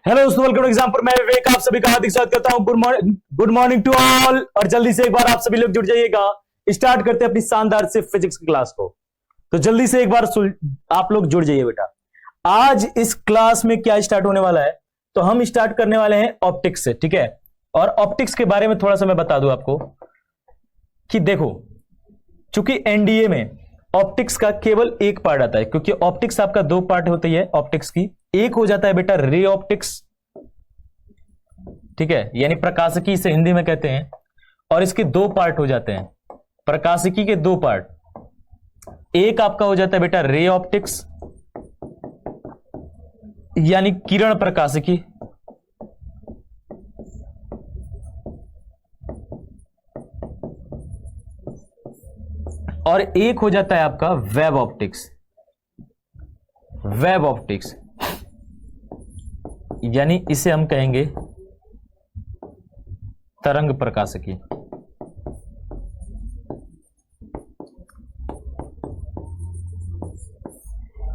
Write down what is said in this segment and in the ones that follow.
Hello दोस्तों, welcome to exam पर मैं विवेक आप सभी का हार्दिक स्वागत करता हूं। Good morning to all. और जल्दी से एक बार आप सभी लोग जुड़ जाइएगा। स्टार्ट करते हैं अपनी शानदार से फिजिक्स की क्लास को। तो जल्दी से एक बार आप लोग जुड़ जाइए बेटा। आज इस क्लास में क्या स्टार्ट होने वाला है, तो हम स्टार्ट करने वाले हैं ऑप्टिक्स से, ठीक है। और ऑप्टिक्स के बारे में थोड़ा सा मैं बता दूं आपको कि देखो, चूंकि एनडीए में ऑप्टिक्स का केवल एक पार्ट आता है, क्योंकि ऑप्टिक्स आपका दो पार्ट होती है ऑप्टिक्स की। एक हो जाता है बेटा रे ऑप्टिक्स, ठीक है, यानी प्रकाशिकी इसे हिंदी में कहते हैं। और इसके दो पार्ट हो जाते हैं, प्रकाशिकी के दो पार्ट। एक आपका हो जाता है बेटा रे ऑप्टिक्स, यानी किरण प्रकाशिकी। और एक हो जाता है आपका वेब ऑप्टिक्स। वेब ऑप्टिक्स यानी इसे हम कहेंगे तरंग प्रकाशिकी।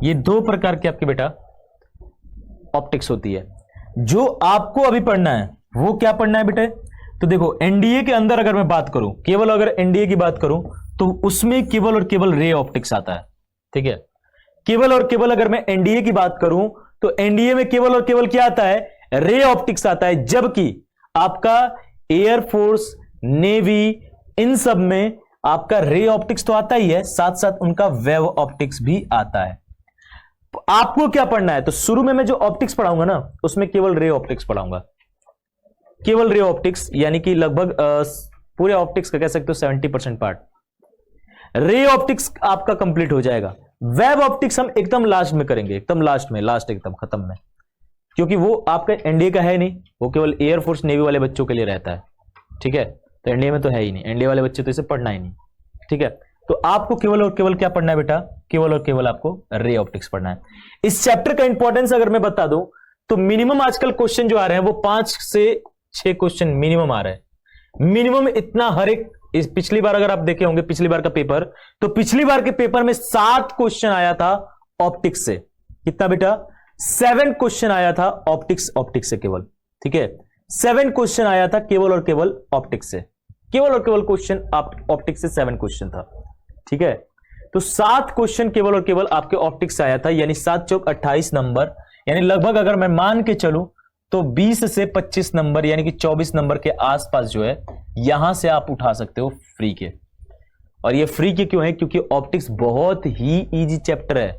ये दो प्रकार की आपकी बेटा ऑप्टिक्स होती है। जो आपको अभी पढ़ना है वो क्या पढ़ना है बेटा, तो देखो एनडीए के अंदर अगर मैं बात करूं, केवल अगर एनडीए की बात करूं तो उसमें केवल और केवल रे ऑप्टिक्स आता है, ठीक है। केवल और केवल अगर मैं एनडीए की बात करूं तो एनडीए में केवल और केवल क्या आता है, रे ऑप्टिक्स आता है। जबकि आपका एयरफोर्स, नेवी, इन सब में आपका रे ऑप्टिक्स तो आता ही है, साथ साथ उनका वेव ऑप्टिक्स भी आता है। आपको क्या पढ़ना है, तो शुरू में मैं जो ऑप्टिक्स पढ़ाऊंगा ना उसमें केवल रे ऑप्टिक्स पढ़ाऊंगा। केवल रे ऑप्टिक्स यानी कि लगभग पूरे ऑप्टिक्स का कह सकते हो 70% पार्ट रे ऑप्टिक्स आपका कंप्लीट हो जाएगा। वेब ऑप्टिक्स हम एकदम लास्ट में करेंगे, एकदम लास्ट में, लास्ट एकदम खत्म में, क्योंकि वो आपका एनडीए का है नहीं, वो केवल एयरफोर्स नेवी वाले बच्चों के लिए रहता है, ठीक है। तो एनडीए में तो है ही नहीं, एनडीए वाले बच्चे तो इसे पढ़ना ही नहीं, ठीक है। तो आपको केवल और केवल क्या पढ़ना है बेटा, केवल और केवल आपको रे ऑप्टिक्स पढ़ना है। इस चैप्टर का इंपॉर्टेंस अगर मैं बता दूं तो मिनिमम आजकल क्वेश्चन जो आ रहे हैं वो 5 से 6 क्वेश्चन मिनिमम आ रहे हैं। मिनिमम इतना हर एक, इस पिछली बार अगर आप देखे होंगे पिछली बार का पेपर, तो पिछली बार के पेपर में 7 क्वेश्चन आया था ऑप्टिक्स से। कितना बेटा, 7 क्वेश्चन आया था ऑप्टिक्स, ऑप्टिक्स से केवल, ठीक है। 7 क्वेश्चन आया था केवल और केवल ऑप्टिक्स से, केवल और केवल क्वेश्चन ऑप्टिक्स से 7 क्वेश्चन था, ठीक है। तो 7 क्वेश्चन केवल और केवल आपके ऑप्टिक्स से आया था, यानी 7 चौक 28 नंबर, यानी लगभग अगर मैं मान के चलूं तो 20 से 25 नंबर यानी कि 24 नंबर के आसपास जो है यहां से आप उठा सकते हो फ्री के। और ये फ्री के क्यों है, क्योंकि ऑप्टिक्स बहुत ही इजी चैप्टर है।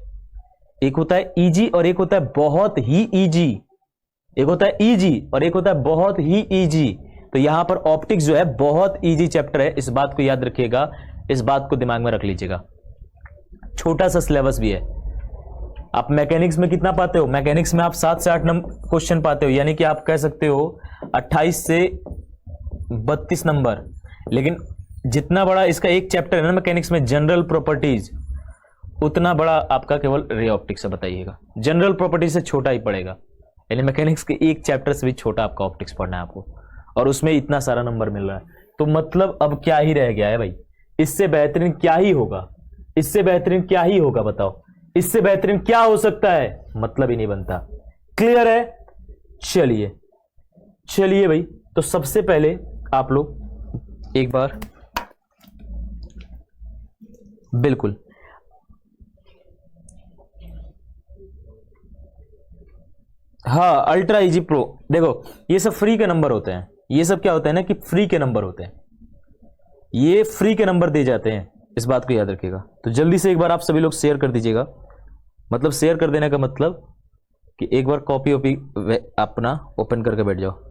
एक होता है इजी और एक होता है बहुत ही इजी, एक होता है इजी और एक होता है बहुत ही इजी। तो यहां पर ऑप्टिक्स जो है बहुत इजी चैप्टर है, इस बात को याद रखिएगा, इस बात को दिमाग में रख लीजिएगा। छोटा सा सिलेबस भी है। आप मैकेनिक्स में कितना पाते हो, मैकेनिक्स में आप 7 से 8 नंबर क्वेश्चन पाते हो, यानी कि आप कह सकते हो 28 से 32 नंबर। लेकिन जितना बड़ा इसका एक चैप्टर है ना मैकेनिक्स में, जनरल प्रॉपर्टीज, उतना बड़ा आपका केवल रे ऑप्टिक्स है। बताइएगा, जनरल प्रॉपर्टीज से छोटा ही पड़ेगा, यानी मैकेनिक्स के एक चैप्टर से भी छोटा आपका ऑप्टिक्स पढ़ना है आपको, और उसमें इतना सारा नंबर मिल रहा है। तो मतलब अब क्या ही रह गया है भाई, इससे बेहतरीन क्या ही होगा, इससे बेहतरीन क्या ही होगा, बताओ इससे बेहतरीन क्या हो सकता है, मतलब ही नहीं बनता। क्लियर है, चलिए चलिए भाई। तो सबसे पहले आप लोग एक बार बिल्कुल हाँ, अल्ट्रा इजी प्रो, देखो ये सब फ्री के नंबर होते हैं। ये सब क्या होता है ना कि फ्री के नंबर होते हैं, ये फ्री के नंबर दे जाते हैं, इस बात को याद रखिएगा। तो जल्दी से एक बार आप सभी लोग शेयर कर दीजिएगा, मतलब शेयर कर देने का मतलब कि एक बार कॉपी वॉपी अपना ओपन करके बैठ जाओ।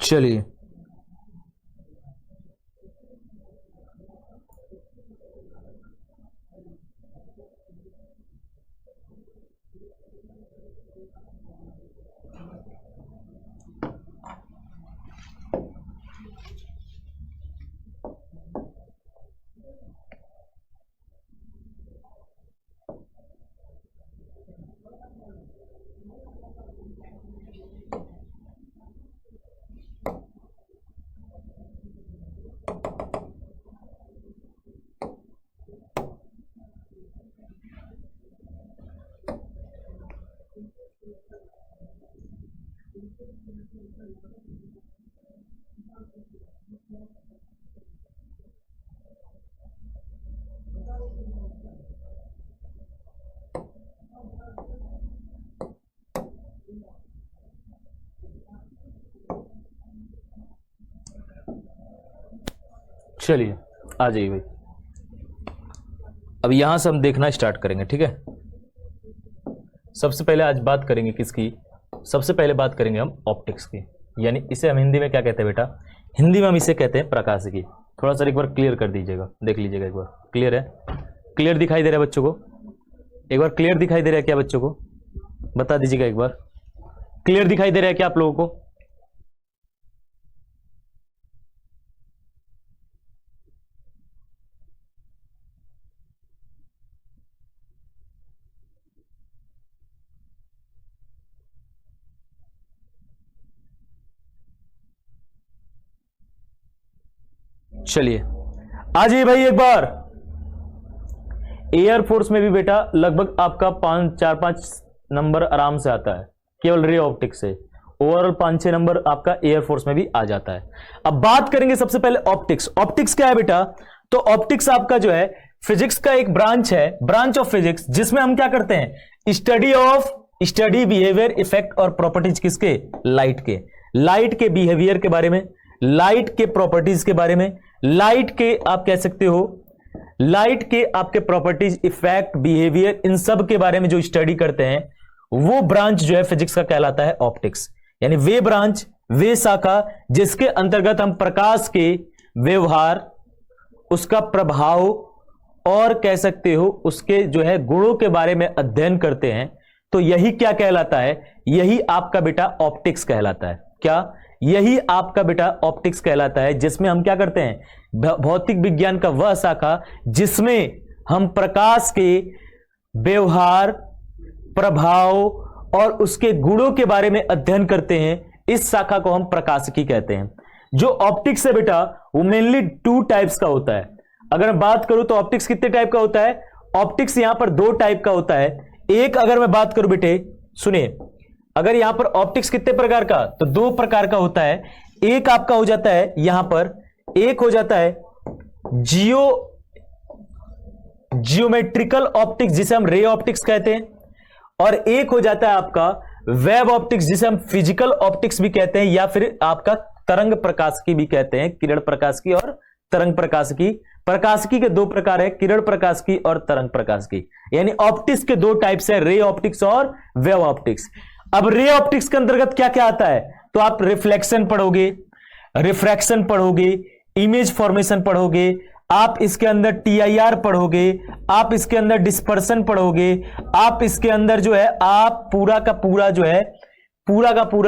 चलिए चलिए आ जाइए भाई। अब यहां से हम देखना स्टार्ट करेंगे, ठीक है। सबसे पहले आज बात करेंगे किसकी? सबसे पहले बात करेंगे हम ऑप्टिक्स की, यानी इसे हम हिंदी में क्या कहते हैं बेटा? हिंदी में हम इसे कहते हैं प्रकाश की। थोड़ा सा एक बार क्लियर कर दीजिएगा, देख लीजिएगा एक बार। क्लियर है? क्लियर दिखाई दे रहा है बच्चों को? एक बार क्लियर दिखाई दे रहा है क्या बच्चों को? बता दीजिएगा एक बार। क्लियर दिखाई दे रहा है क्या आप लोगों को? चलिए आ जाइए भाई एक बार। एयरफोर्स में भी बेटा लगभग आपका 4-5 नंबर आराम से आता है केवल रे ऑप्टिक्स से। ओवरऑल 5-6 नंबर आपका एयरफोर्स में भी आ जाता है। अब बात करेंगे सबसे पहले ऑप्टिक्स। ऑप्टिक्स क्या है बेटा? तो ऑप्टिक्स आपका जो है फिजिक्स का एक ब्रांच है, ब्रांच ऑफ फिजिक्स, जिसमें हम क्या करते हैं? स्टडी बिहेवियर, इफेक्ट और प्रॉपर्टीज किसके? लाइट के। लाइट के बिहेवियर के बारे में, लाइट के प्रॉपर्टीज के बारे में, लाइट के आप कह सकते हो लाइट के आपके प्रॉपर्टीज, इफेक्ट, बिहेवियर, इन सब के बारे में जो स्टडी करते हैं वो ब्रांच जो है फिजिक्स का कहलाता है ऑप्टिक्स। यानी वे ब्रांच, वे शाखा जिसके अंतर्गत हम प्रकाश के व्यवहार, उसका प्रभाव और कह सकते हो उसके जो है गुणों के बारे में अध्ययन करते हैं। तो यही क्या कहलाता है? यही आपका बेटा ऑप्टिक्स कहलाता है। क्या? यही आपका बेटा ऑप्टिक्स कहलाता है, जिसमें हम क्या करते हैं? भौतिक विज्ञान का वह शाखा जिसमें हम प्रकाश के व्यवहार, प्रभाव और उसके गुणों के बारे में अध्ययन करते हैं। इस शाखा को हम प्रकाशिकी कहते हैं। जो ऑप्टिक्स है बेटा वो मेनली 2 टाइप्स का होता है। अगर मैं बात करूं तो ऑप्टिक्स कितने टाइप का होता है? ऑप्टिक्स यहां पर 2 टाइप का होता है। एक अगर मैं बात करूं बेटे, सुनिए, अगर यहां पर ऑप्टिक्स कितने प्रकार का? तो 2 प्रकार का होता है। एक आपका हो जाता है यहां पर, एक हो जाता है जियोमेट्रिकल ऑप्टिक्स जिसे हम रे ऑप्टिक्स कहते हैं, और एक हो जाता है आपका वेव ऑप्टिक्स जिसे हम फिजिकल ऑप्टिक्स भी कहते हैं, या फिर आपका तरंग प्रकाशिकी भी कहते हैं। किरण प्रकाशिकी और तरंग प्रकाशिकी। प्रकाशिकी के 2 प्रकार है, किरण प्रकाशिकी और तरंग प्रकाशिकी। यानी ऑप्टिक्स के 2 टाइप्स है, रे ऑप्टिक्स और वेव ऑप्टिक्स। अब रे ऑप्टिक्स के अंतर्गत क्या क्या आता है? तो आप रिफ्लेक्शन पढ़ोगे, रिफ्रैक्शन पढ़ोगे, इमेज फॉर्मेशन पढ़ोगे, आप इसके अंदर TIR पढ़ोगे, आप इसके अंदर डिस्पर्सन पढ़ोगे, आप इसके अंदर जो है आप पूरा का पूरा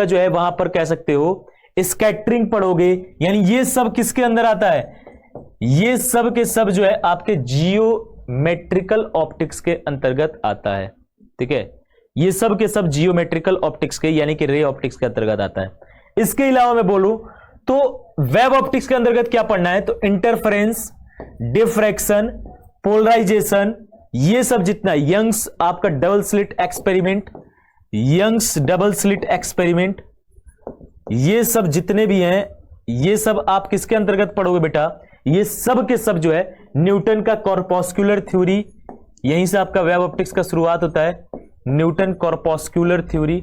जो है वहां पर कह सकते हो स्कैटरिंग पढ़ोगे। यानी ये सब किसके अंदर आता है? ये सब के सब जो है आपके जियोमेट्रिकल ऑप्टिक्स के अंतर्गत आता है। ठीक है, ये सब के सब जियोमेट्रिकल ऑप्टिक्स के यानी कि रे ऑप्टिक्स के अंतर्गत आता है। इसके अलावा मैं बोलूं तो वेव ऑप्टिक्स के अंतर्गत क्या पढ़ना है? तो इंटरफेरेंस, डिफ्रैक्शन, पोलराइजेशन, ये सब जितना, यंग्स डबल स्लिट एक्सपेरिमेंट, ये सब जितने भी हैं, ये सब आप किसके अंतर्गत पढ़ोगे बेटा? ये सब के सब जो है न्यूटन का कॉर्पस्कुलर थ्योरी, यहीं से आपका वेब ऑप्टिक्स का शुरुआत होता है, न्यूटन कॉर्पस्कुलर थ्योरी।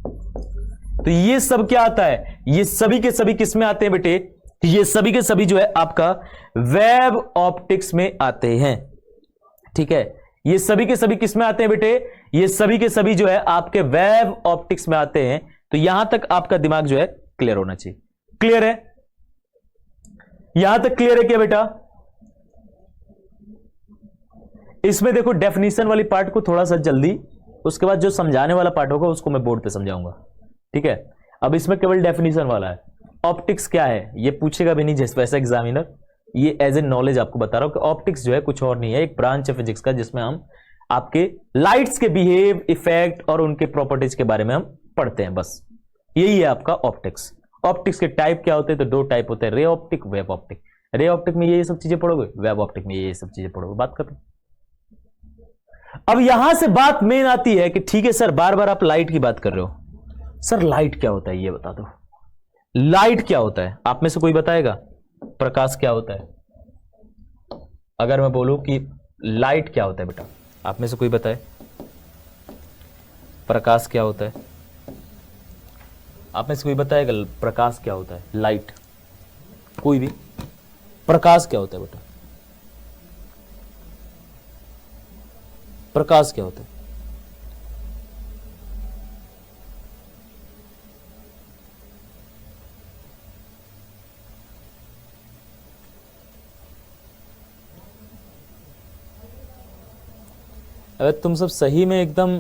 तो ये सब क्या आता है? ये सभी के सभी किस में आते हैं बेटे? ये सभी के सभी जो है आपका वेब ऑप्टिक्स में आते हैं। ठीक है, ये सभी के सभी किस में आते हैं बेटे? ये सभी के सभी जो है आपके वेब ऑप्टिक्स में आते हैं। तो यहां तक आपका दिमाग जो है क्लियर होना चाहिए। क्लियर है? यहां तक क्लियर है क्या बेटा? इसमें देखो डेफिनेशन वाली पार्ट को थोड़ा सा जल्दी, उसके बाद जो समझाने वाला पार्ट होगा उसको मैं बोर्ड पे समझाऊंगा। ठीक है, अब इसमें केवल डेफिनेशन वाला है। ऑप्टिक्स क्या है ये पूछेगा भी नहीं जैसे वैसा एग्जामिनर, ये एज ए नॉलेज आपको बता रहा हूं कि ऑप्टिक्स जो है कुछ और नहीं है, एक ब्रांच है फिजिक्स का जिसमें हम आपके लाइट्स के बिहेव, इफेक्ट और उनके प्रॉपर्टीज के बारे में हम पढ़ते हैं। बस यही है आपका ऑप्टिक्स। ऑप्टिक्स के टाइप क्या होते हैं? तो दो टाइप होते हैं, रे ऑप्टिक, वेब ऑप्टिक। रे ऑप्टिक में ये सब चीजें पढ़ोगे, वेब ऑप्टिक में ये सब चीजें पढ़ोगे। बात कर। अब यहां से बात मेन आती है कि ठीक है सर, बार बार आप लाइट की बात कर रहे हो, सर लाइट क्या होता है ये बता दो। लाइट क्या होता है? आप में से कोई बताएगा? प्रकाश क्या होता है? अगर मैं बोलूं कि लाइट क्या होता है बेटा, आप में से कोई बताए? प्रकाश क्या होता है? आप में से कोई बताएगा प्रकाश क्या होता है? लाइट, कोई भी? प्रकाश क्या होता है बेटा? प्रकाश क्या होता है? अगर तुम सब सही में एकदम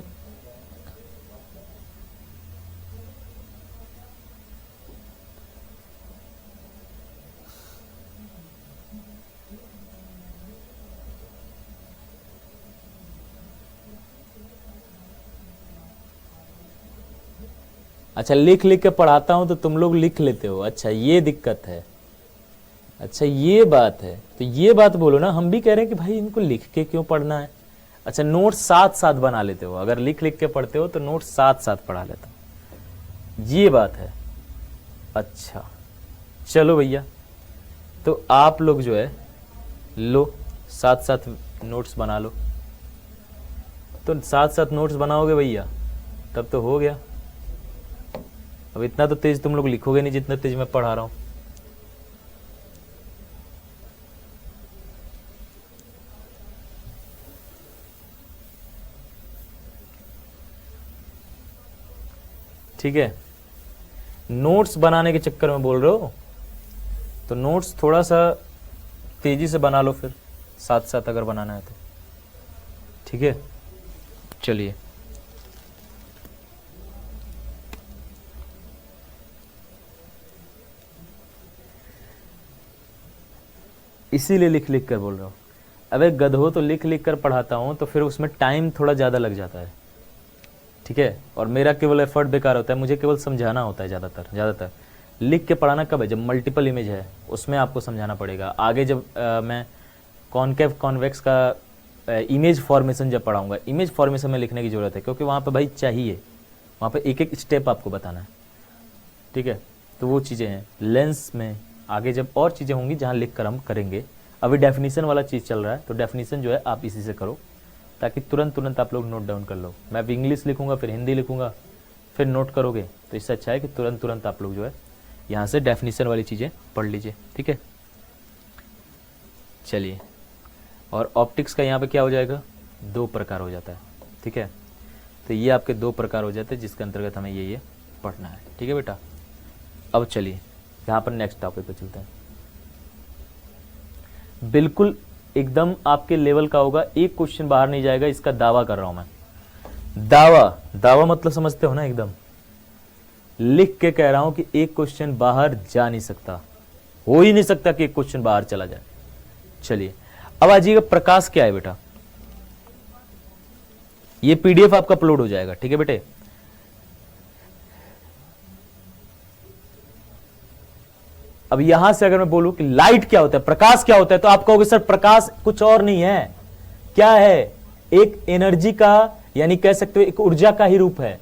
अच्छा लिख लिख के पढ़ाता हूं तो तुम लोग लिख लेते हो। अच्छा ये दिक्कत है, अच्छा ये बात है। तो ये बात बोलो ना, हम भी कह रहे हैं कि भाई इनको लिख के क्यों पढ़ना है। अच्छा नोट साथ साथ बना लेते हो, अगर लिख लिख के पढ़ते हो तो नोट साथ साथ पढ़ा लेता हूं, ये बात है। अच्छा चलो भैया, तो आप लोग जो है लो साथ साथ नोट्स बना लो। तो साथ साथ नोट्स बनाओगे भैया तब तो हो गया। अब इतना तो तेज तुम लोग लिखोगे नहीं जितना तेज मैं पढ़ा रहा हूं। ठीक है, नोट्स बनाने के चक्कर में बोल रहे हो तो नोट्स थोड़ा सा तेजी से बना लो, फिर साथ साथ अगर बनाना है तो। ठीक है, चलिए इसीलिए लिख लिख कर बोल रहा हूँ। अबे गधो, तो लिख लिख कर पढ़ाता हूँ तो फिर उसमें टाइम थोड़ा ज़्यादा लग जाता है। ठीक है, और मेरा केवल एफर्ट बेकार होता है, मुझे केवल समझाना होता है ज़्यादातर। लिख के पढ़ाना कब है? जब मल्टीपल इमेज है उसमें आपको समझाना पड़ेगा। आगे जब मैं कॉनकेव कॉन्वेक्स का इमेज फॉर्मेशन जब पढ़ाऊंगा, इमेज फॉर्मेशन में लिखने की ज़रूरत है क्योंकि वहाँ पर भाई चाहिए, वहाँ पर एक एक स्टेप आपको बताना है। ठीक है, तो वो चीज़ें हैं। लेंस में आगे जब और चीज़ें होंगी जहाँ लिख कर हम करेंगे। अभी डेफिनेशन वाला चीज़ चल रहा है तो डेफिनेशन जो है आप इसी से करो ताकि तुरंत आप लोग नोट डाउन कर लो। मैं अब इंग्लिश लिखूंगा फिर हिंदी लिखूंगा फिर नोट करोगे, तो इससे अच्छा है कि तुरंत आप लोग जो है यहाँ से डेफिनेशन वाली चीज़ें पढ़ लीजिए। ठीक है, चलिए। और ऑप्टिक्स का यहाँ पे क्या हो जाएगा? दो प्रकार हो जाता है। ठीक है, तो ये आपके दो प्रकार हो जाते हैं जिसके अंतर्गत हमें ये पढ़ना है। ठीक है बेटा, अब चलिए यहाँ पर नेक्स्ट टॉपिक पे चलते हैं। बिल्कुल एकदम आपके लेवल का होगा, एक क्वेश्चन बाहर नहीं जाएगा, इसका दावा कर रहा हूं मैं। दावा मतलब समझते हो ना? एकदम लिख के कह रहा हूं कि एक क्वेश्चन बाहर जा नहीं सकता, हो ही नहीं सकता कि एक क्वेश्चन बाहर चला जाए। चलिए अब आ जाइएगा, प्रकाश क्या है बेटा? ये पीडीएफ आपका अपलोड हो जाएगा। ठीक है बेटे, अब यहां से अगर मैं बोलूं कि लाइट क्या होता है, प्रकाश क्या होता है, तो आप कहोगे सर प्रकाश कुछ और नहीं है। क्या है? एक एनर्जी का, यानी कह सकते हो एक ऊर्जा का ही रूप है।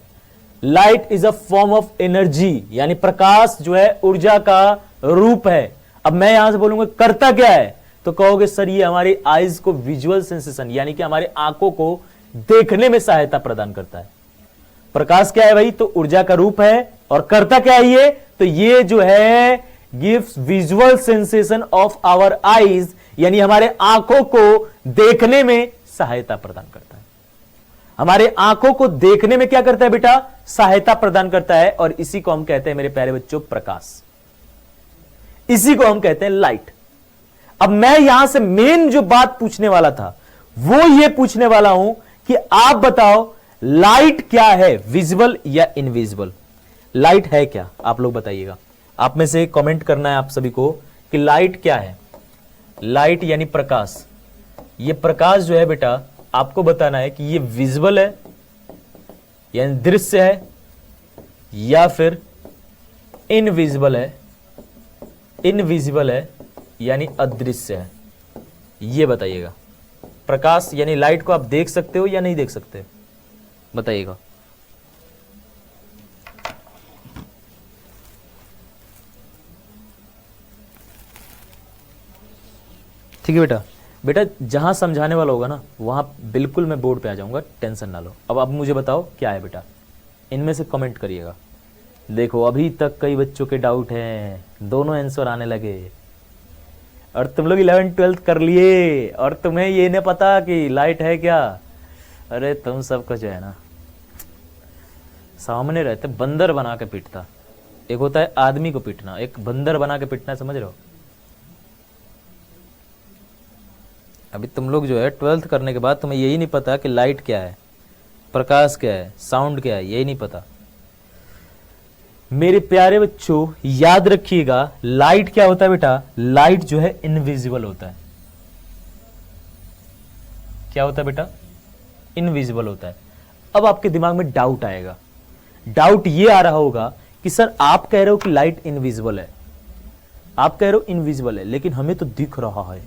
Light is a form of energy, यानी प्रकाश जो है ऊर्जा का रूप है। अब मैं यहां से बोलूंगा करता क्या है, तो कहोगे सर ये हमारी आईज को विजुअल सेंसेशन यानी कि हमारे आंखों को देखने में सहायता प्रदान करता है। प्रकाश क्या है भाई, तो ऊर्जा का रूप है। और करता क्या है ये, तो ये जो है gives visual sensation of our eyes, यानी हमारे आंखों को देखने में सहायता प्रदान करता है। हमारे आंखों को देखने में क्या करता है बेटा, सहायता प्रदान करता है। और इसी को हम कहते हैं मेरे प्यारे बच्चों प्रकाश, इसी को हम कहते हैं लाइट। अब मैं यहां से मेन जो बात पूछने वाला था वो ये पूछने वाला हूं कि आप बताओ लाइट क्या है, विजिबल या इनविजिबल? लाइट है क्या, आप लोग बताइएगा। आप में से कमेंट करना है आप सभी को कि लाइट क्या है। लाइट यानी प्रकाश, ये प्रकाश जो है बेटा आपको बताना है कि ये विजिबल है यानी दृश्य है या फिर इनविजिबल है, इनविजिबल है यानी अदृश्य है। ये बताइएगा। प्रकाश यानी लाइट को आप देख सकते हो या नहीं देख सकते, बताइएगा। ठीक है बेटा, बेटा जहां समझाने वाला होगा ना वहां बिल्कुल मैं बोर्ड पे आ जाऊंगा, टेंशन ना लो। अब मुझे बताओ क्या है बेटा, इनमें से कमेंट करिएगा। देखो अभी तक कई बच्चों के डाउट हैं, दोनों आंसर आने लगे और तुम लोग 11th 12th कर लिए और तुम्हें ये नहीं पता कि लाइट है क्या। अरे तुम सबको जो है ना सामने रहते बंदर बना के पीटता। एक होता है आदमी को पीटना, एक बंदर बना के पीटना, समझ रहे हो। अभी तुम लोग जो है 12th करने के बाद तुम्हें यही नहीं पता कि लाइट क्या है, प्रकाश क्या है, साउंड क्या है, यही नहीं पता। मेरे प्यारे बच्चों याद रखिएगा लाइट क्या होता है बेटा, लाइट जो है इनविजिबल होता है। क्या होता है बेटा, इनविजिबल होता है। अब आपके दिमाग में डाउट आएगा, डाउट ये आ रहा होगा कि सर आप कह रहे हो कि लाइट इनविजिबल है, आप कह रहे हो इनविजिबल है, लेकिन हमें तो दिख रहा है।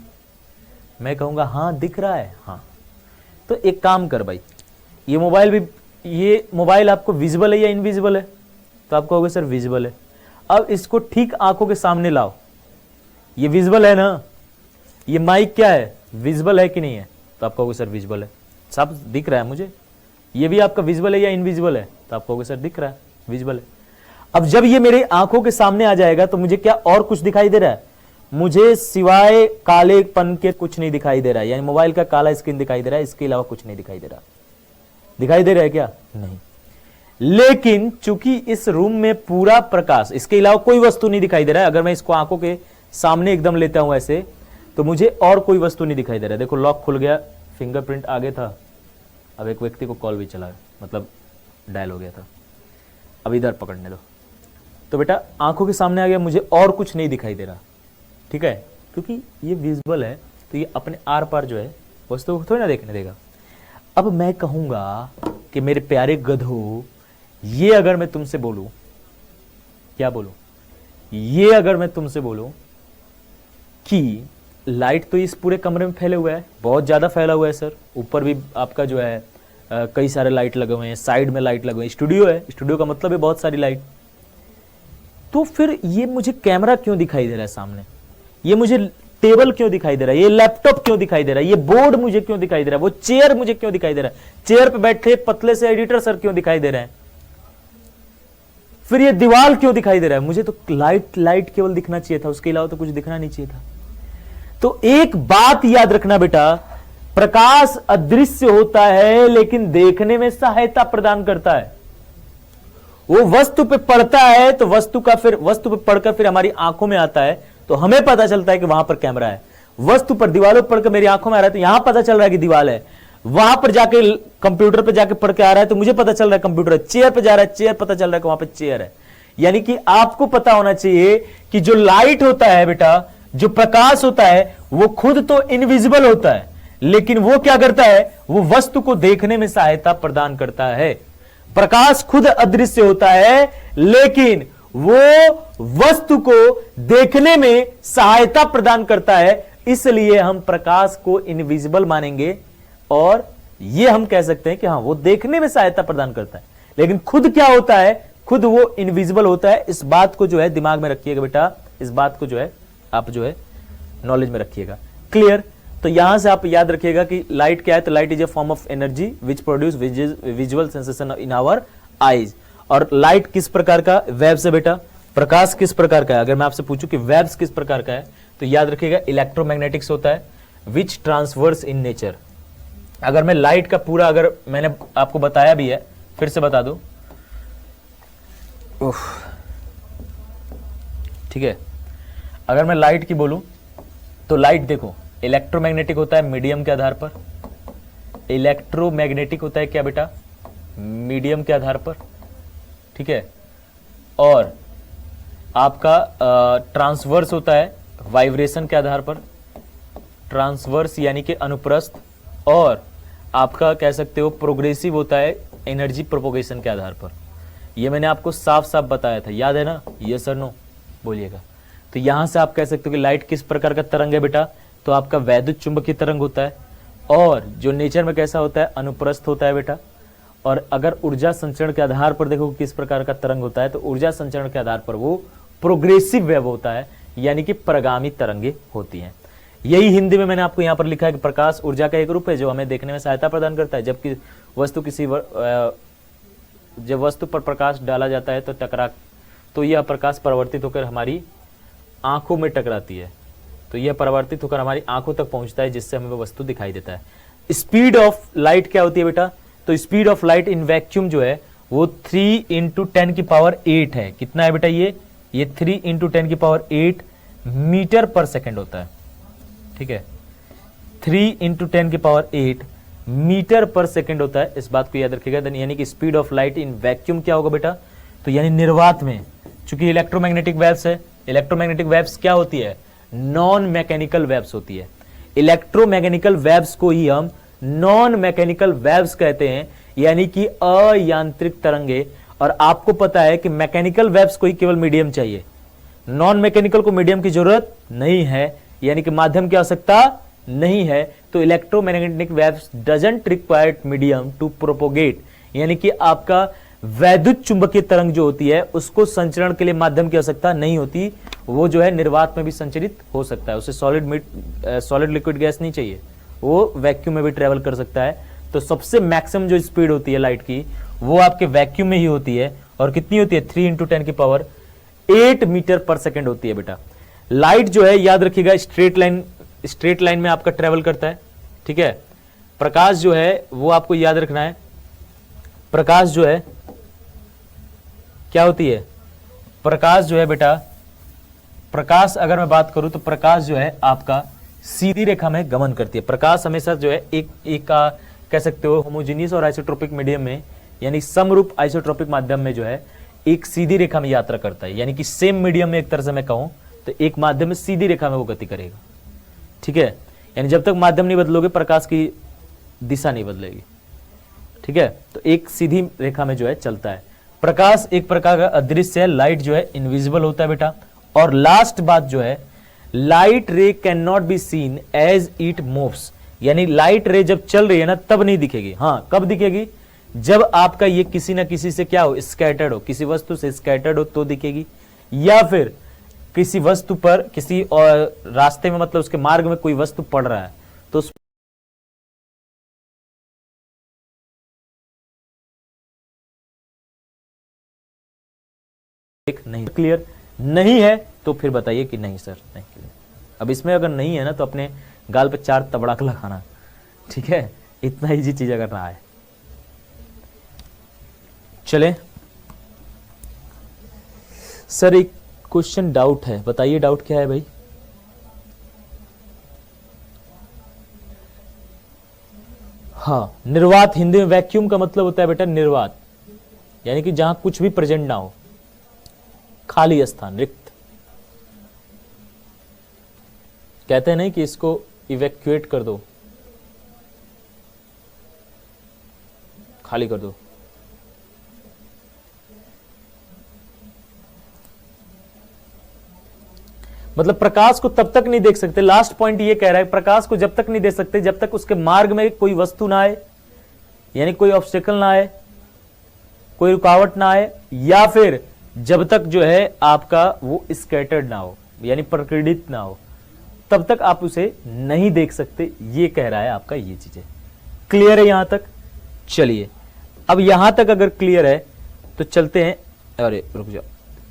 मैं कहूंगा हाँ दिख रहा है, हाँ। तो एक काम कर भाई, ये मोबाइल आपको विजिबल है या इनविजिबल है, तो आप कहोगे सर विजिबल है। अब इसको ठीक आंखों के सामने लाओ, ये विजिबल है ना, ये माइक क्या है, विजिबल है कि नहीं है, तो आप कहोगे सर विजिबल है, सब दिख रहा है मुझे। ये भी आपका विजिबल है या इनविजिबल है, तो आप कहोगे सर दिख रहा है, विजिबल है। अब जब ये मेरे आंखों के सामने आ जाएगा तो मुझे क्या और कुछ दिखाई दे रहा है, मुझे सिवाय कालेपन के कुछ नहीं दिखाई दे रहा है, यानी मोबाइल का काला स्क्रीन दिखाई दे रहा है, इसके अलावा कुछ नहीं दिखाई दे रहा। दिखाई दे रहा है क्या, नहीं। लेकिन चूंकि इस रूम में पूरा प्रकाश, इसके अलावा कोई वस्तु नहीं दिखाई दे रहा है, अगर मैं इसको आंखों के सामने एकदम लेता हूं ऐसे, तो मुझे और कोई वस्तु नहीं दिखाई दे रहा है। देखो लॉक खुल गया, फिंगरप्रिंट आगे था, अब एक व्यक्ति को कॉल भी चला, मतलब डायल हो गया था, अब इधर पकड़ने दो। तो बेटा आंखों के सामने आ गया, मुझे और कुछ नहीं दिखाई दे रहा, ठीक है, क्योंकि ये विजिबल है, तो ये अपने आर पार जो है वस्तु को थोड़ी ना देखने देगा। अब मैं कहूंगा कि मेरे प्यारे गधों, ये अगर मैं तुमसे बोलूं, क्या बोलूं, ये अगर मैं तुमसे बोलूं कि लाइट तो इस पूरे कमरे में फैले हुआ है, बहुत ज्यादा फैला हुआ है सर, ऊपर भी आपका जो है कई सारे लाइट लगे हुए हैं, साइड में लाइट लगे हुए हैं, स्टूडियो है, स्टूडियो का मतलब है बहुत सारी लाइट। तो फिर ये मुझे कैमरा क्यों दिखाई दे रहा है सामने, ये मुझे टेबल क्यों दिखाई दे रहा है, ये लैपटॉप क्यों दिखाई दे रहा है, ये बोर्ड मुझे क्यों दिखाई दे रहा है, वो चेयर मुझे क्यों दिखाई दे रहा है, चेयर पे बैठे पतले से एडिटर सर क्यों दिखाई दे रहे हैं, फिर ये दीवार क्यों दिखाई दे रहा है। मुझे तो लाइट केवल दिखना चाहिए था, उसके अलावा तो कुछ दिखना नहीं चाहिए था। तो एक बात याद रखना बेटा, प्रकाश अदृश्य होता है लेकिन देखने में सहायता प्रदान करता है। वो वस्तु पे पड़ता है तो वस्तु पे पड़कर फिर हमारी आंखों में आता है, तो हमें पता चलता है कि वहां पर कैमरा है। वस्तु पर दीवारों पर पढ़कर मेरी आंखों में आ रहा है, तो यहां पता चल रहा है कि दीवार है। वहां पर जाके कंप्यूटर पे जाके पढ़ के आ रहा है, तो मुझे पता चल रहा है कंप्यूटर है। चेयर पे जा रहा है, चेयर पता चल रहा है कि वहां पर चेयर है। यानी कि आपको पता होना चाहिए कि जो लाइट होता है बेटा, जो प्रकाश होता है, वो खुद तो इनविजिबल होता है, लेकिन वो क्या करता है, वो वस्तु को देखने में सहायता प्रदान करता है। प्रकाश खुद अदृश्य होता है लेकिन वो वस्तु को देखने में सहायता प्रदान करता है, इसलिए हम प्रकाश को इनविजिबल मानेंगे और ये हम कह सकते हैं कि हाँ वो देखने में सहायता प्रदान करता है, लेकिन खुद क्या होता है, खुद वो इनविजिबल होता है। इस बात को जो है दिमाग में रखिएगा बेटा, इस बात को जो है आप जो है नॉलेज में रखिएगा। क्लियर? तो यहां से आप याद रखिएगा कि लाइट क्या है, तो light is a form of energy which produce visual sensation in our eyes. और लाइट किस प्रकार का वेव्स है बेटा, प्रकाश किस प्रकार का है? अगर मैं आपसे पूछूं कि वेव्स किस प्रकार का है, तो याद रखिएगा इलेक्ट्रोमैग्नेटिक्स होता है विच ट्रांसवर्स इन नेचर। अगर मैं लाइट का पूरा, अगर मैंने आपको बताया भी है, फिर से बता दूं, ठीक है, अगर मैं लाइट की बोलूं तो लाइट देखो इलेक्ट्रोमैग्नेटिक होता है मीडियम के आधार पर, इलेक्ट्रोमैग्नेटिक होता है क्या बेटा, मीडियम के आधार पर, ठीक है, और आपका ट्रांसवर्स होता है वाइब्रेशन के आधार पर, ट्रांसवर्स यानी कि अनुप्रस्थ, और आपका कह सकते हो प्रोग्रेसिव होता है एनर्जी प्रोपोगेशन के आधार पर। ये मैंने आपको साफ साफ बताया था, याद है ना? यस और नो बोलिएगा। तो यहां से आप कह सकते हो कि लाइट किस प्रकार का तरंग है बेटा, तो आपका वैद्युत चुंबकीय तरंग होता है, और जो नेचर में कैसा होता है, अनुप्रस्थ होता है बेटा। और अगर ऊर्जा संचरण के आधार पर देखो किस प्रकार का तरंग होता है, तो ऊर्जा संचरण के आधार पर वो प्रोग्रेसिव वेव होता है, यानी कि प्रगामी तरंगे होती हैं। यही हिंदी में मैंने आपको यहां पर लिखा है कि प्रकाश ऊर्जा का एक रूप है जो हमें देखने में सहायता प्रदान करता है। जबकि जब वस्तु पर प्रकाश डाला जाता है तो यह प्रकाश परावर्तित होकर हमारी आंखों में टकराती है, तो यह परावर्तित होकर हमारी आंखों तक पहुंचता है, जिससे हमें वह वस्तु दिखाई देता है। स्पीड ऑफ लाइट क्या होती है बेटा, तो speed of light in vacuum जो है वो 3 × 10⁸ है। कितना है बेटा ये 3 × 10⁸ मीटर पर सेकेंड होता है, ठीक है, 3 × 10⁸ मीटर पर सेकेंड होता है। इस बात को याद रखिएगा। यानी कि speed of light in vacuum क्या होगा बेटा, तो यानी निर्वात में, चूंकि इलेक्ट्रोमैग्नेटिक वेव्स है, इलेक्ट्रोमैग्नेटिक वेव्स क्या होती है, नॉन मैकेनिकल वेव्स होती है। इलेक्ट्रोमैग्नेटिकल वेव्स को ही हम नॉन मैकेनिकल वेव्स कहते हैं, यानी कि अयांत्रिक तरंगे। और आपको पता है कि मैकेनिकल वेव्स को ही केवल मीडियम चाहिए, नॉन मैकेनिकल को मीडियम की जरूरत नहीं है, यानी कि माध्यम की आवश्यकता नहीं है। तो electromagnetic waves doesn't required medium to propagate, यानी कि आपका वैद्युत चुंबकीय तरंग जो होती है उसको संचरण के लिए माध्यम की आवश्यकता नहीं होती, वो जो है निर्वात में भी संचरित हो सकता है। उसे सॉलिड लिक्विड गैस नहीं चाहिए, वो वैक्यूम में भी ट्रेवल कर सकता है। तो सबसे मैक्सिमम जो स्पीड होती है लाइट की वो आपके वैक्यूम में ही होती है, और कितनी होती है 3 × 10⁸ मीटर पर सेकेंड होती है बेटा। लाइट जो है याद रखिएगा स्ट्रेट लाइन में आपका ट्रेवल करता है, ठीक है। प्रकाश जो है वो आपको याद रखना है, प्रकाश जो है क्या होती है, प्रकाश जो है बेटा, प्रकाश अगर मैं बात करूं तो प्रकाश जो है आपका सीधी रेखा में गमन करती है। प्रकाश हमेशा जो है एक कह सकते हो होमोजीनियस और आइसोट्रोपिक मीडियम में, यानी समरूप आइसोट्रोपिक माध्यम में जो है एक सीधी रेखा में यात्रा करता है। यानी कि सेम मीडियम में एक तरह से मैं कहूं तो एक माध्यम में सीधी रेखा में वो गति करेगा, ठीक है। यानी जब तक माध्यम नहीं बदलोगे प्रकाश की दिशा नहीं बदलेगी, ठीक है। तो एक सीधी रेखा में जो है चलता है। प्रकाश एक प्रकार का अदृश्य है, लाइट जो है इनविजिबल होता है बेटा। और लास्ट बात जो है, light ray can not be seen as it moves, यानी लाइट रे जब चल रही है ना तब नहीं दिखेगी। हाँ, कब दिखेगी, जब आपका ये किसी ना किसी से क्या हो, स्कैटर्ड हो, किसी वस्तु से स्कैटर्ड हो तो दिखेगी, या फिर किसी वस्तु पर किसी और रास्ते में, मतलब उसके मार्ग में कोई वस्तु पड़ रहा है तो नहीं। क्लियर नहीं है तो फिर बताइए कि नहीं सर नहीं क्लियर। अब इसमें अगर नहीं है ना तो अपने गाल पे 4 तबड़ाक लगाना, ठीक है। इतना इजी चीज अगर रहा है। चले सर, एक क्वेश्चन डाउट है, बताइए डाउट क्या है भाई। हाँ, निर्वात हिंदी में वैक्यूम का मतलब होता है बेटा निर्वात, यानी कि जहां कुछ भी प्रेजेंट ना हो, खाली स्थान, रिक्त। कहते हैं नहीं कि इसको इवैक्यूएट कर दो, खाली कर दो। मतलब प्रकाश को तब तक नहीं देख सकते, लास्ट पॉइंट ये कह रहा है प्रकाश को जब तक नहीं देख सकते जब तक उसके मार्ग में कोई वस्तु ना आए, यानी कोई ऑब्स्टेकल ना आए, कोई रुकावट ना आए, या फिर जब तक जो है आपका वो स्कैटर्ड ना हो, यानी प्रकीर्णित ना हो, तब तक आप उसे नहीं देख सकते। ये कह रहा है आपका ये चीजें। क्लियर है यहां तक? चलिए, अब यहां तक अगर क्लियर है तो चलते हैं, अरे रुक जाओ,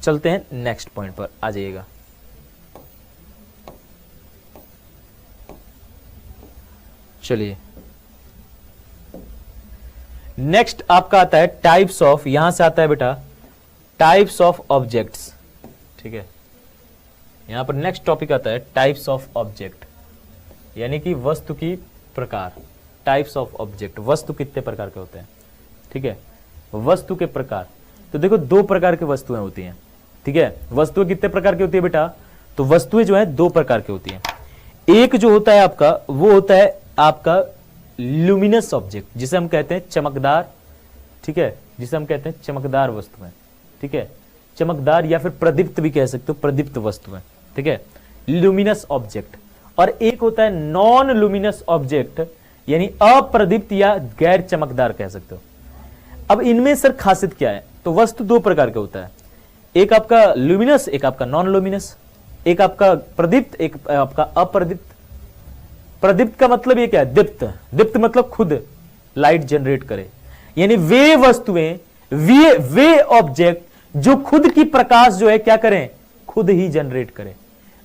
चलते हैं नेक्स्ट पॉइंट पर, आ जाइएगा। चलिए, नेक्स्ट आपका आता है टाइप्स ऑफ, यहां से आता है बेटा टाइप्स ऑफ ऑब्जेक्ट्स। ठीक है, यहां पर नेक्स्ट टॉपिक आता है टाइप्स ऑफ ऑब्जेक्ट, यानी कि वस्तु की प्रकार। टाइप्स ऑफ ऑब्जेक्ट, वस्तु कितने प्रकार के होते हैं? ठीक है, वस्तु के प्रकार। तो देखो, दो प्रकार की वस्तुएं होती हैं। ठीक है, वस्तुएं कितने प्रकार की होती है बेटा? तो वस्तुएं जो है दो प्रकार की होती हैं। एक जो होता है आपका, वो होता है आपका ल्यूमिनस ऑब्जेक्ट, जिसे हम कहते हैं चमकदार। ठीक है, जिसे हम कहते हैं चमकदार वस्तुएं। ठीक है, चमकदार या फिर प्रदीप्त भी कह सकते हो, प्रदीप्त वस्तुएं। ठीक है, ल्यूमिनस ऑब्जेक्ट। और एक होता है नॉन ल्यूमिनस ऑब्जेक्ट, यानी अप्रदीप्त या गैर चमकदार कह सकते हो। अब इनमें सर खासियत क्या है? तो वस्तु दो प्रकार का होता है, एक आपका ल्यूमिनस, एक आपका नॉन ल्यूमिनस, एक आपका प्रदीप्त, एक आपका अप्रदीप्त। प्रदीप्त का मतलब ये क्या है? दीप्त। दीप्त मतलब खुद लाइट जनरेट करे, यानी वे वस्तुएं, वे ऑब्जेक्ट जो खुद की प्रकाश जो है क्या करें? खुद ही जनरेट करें।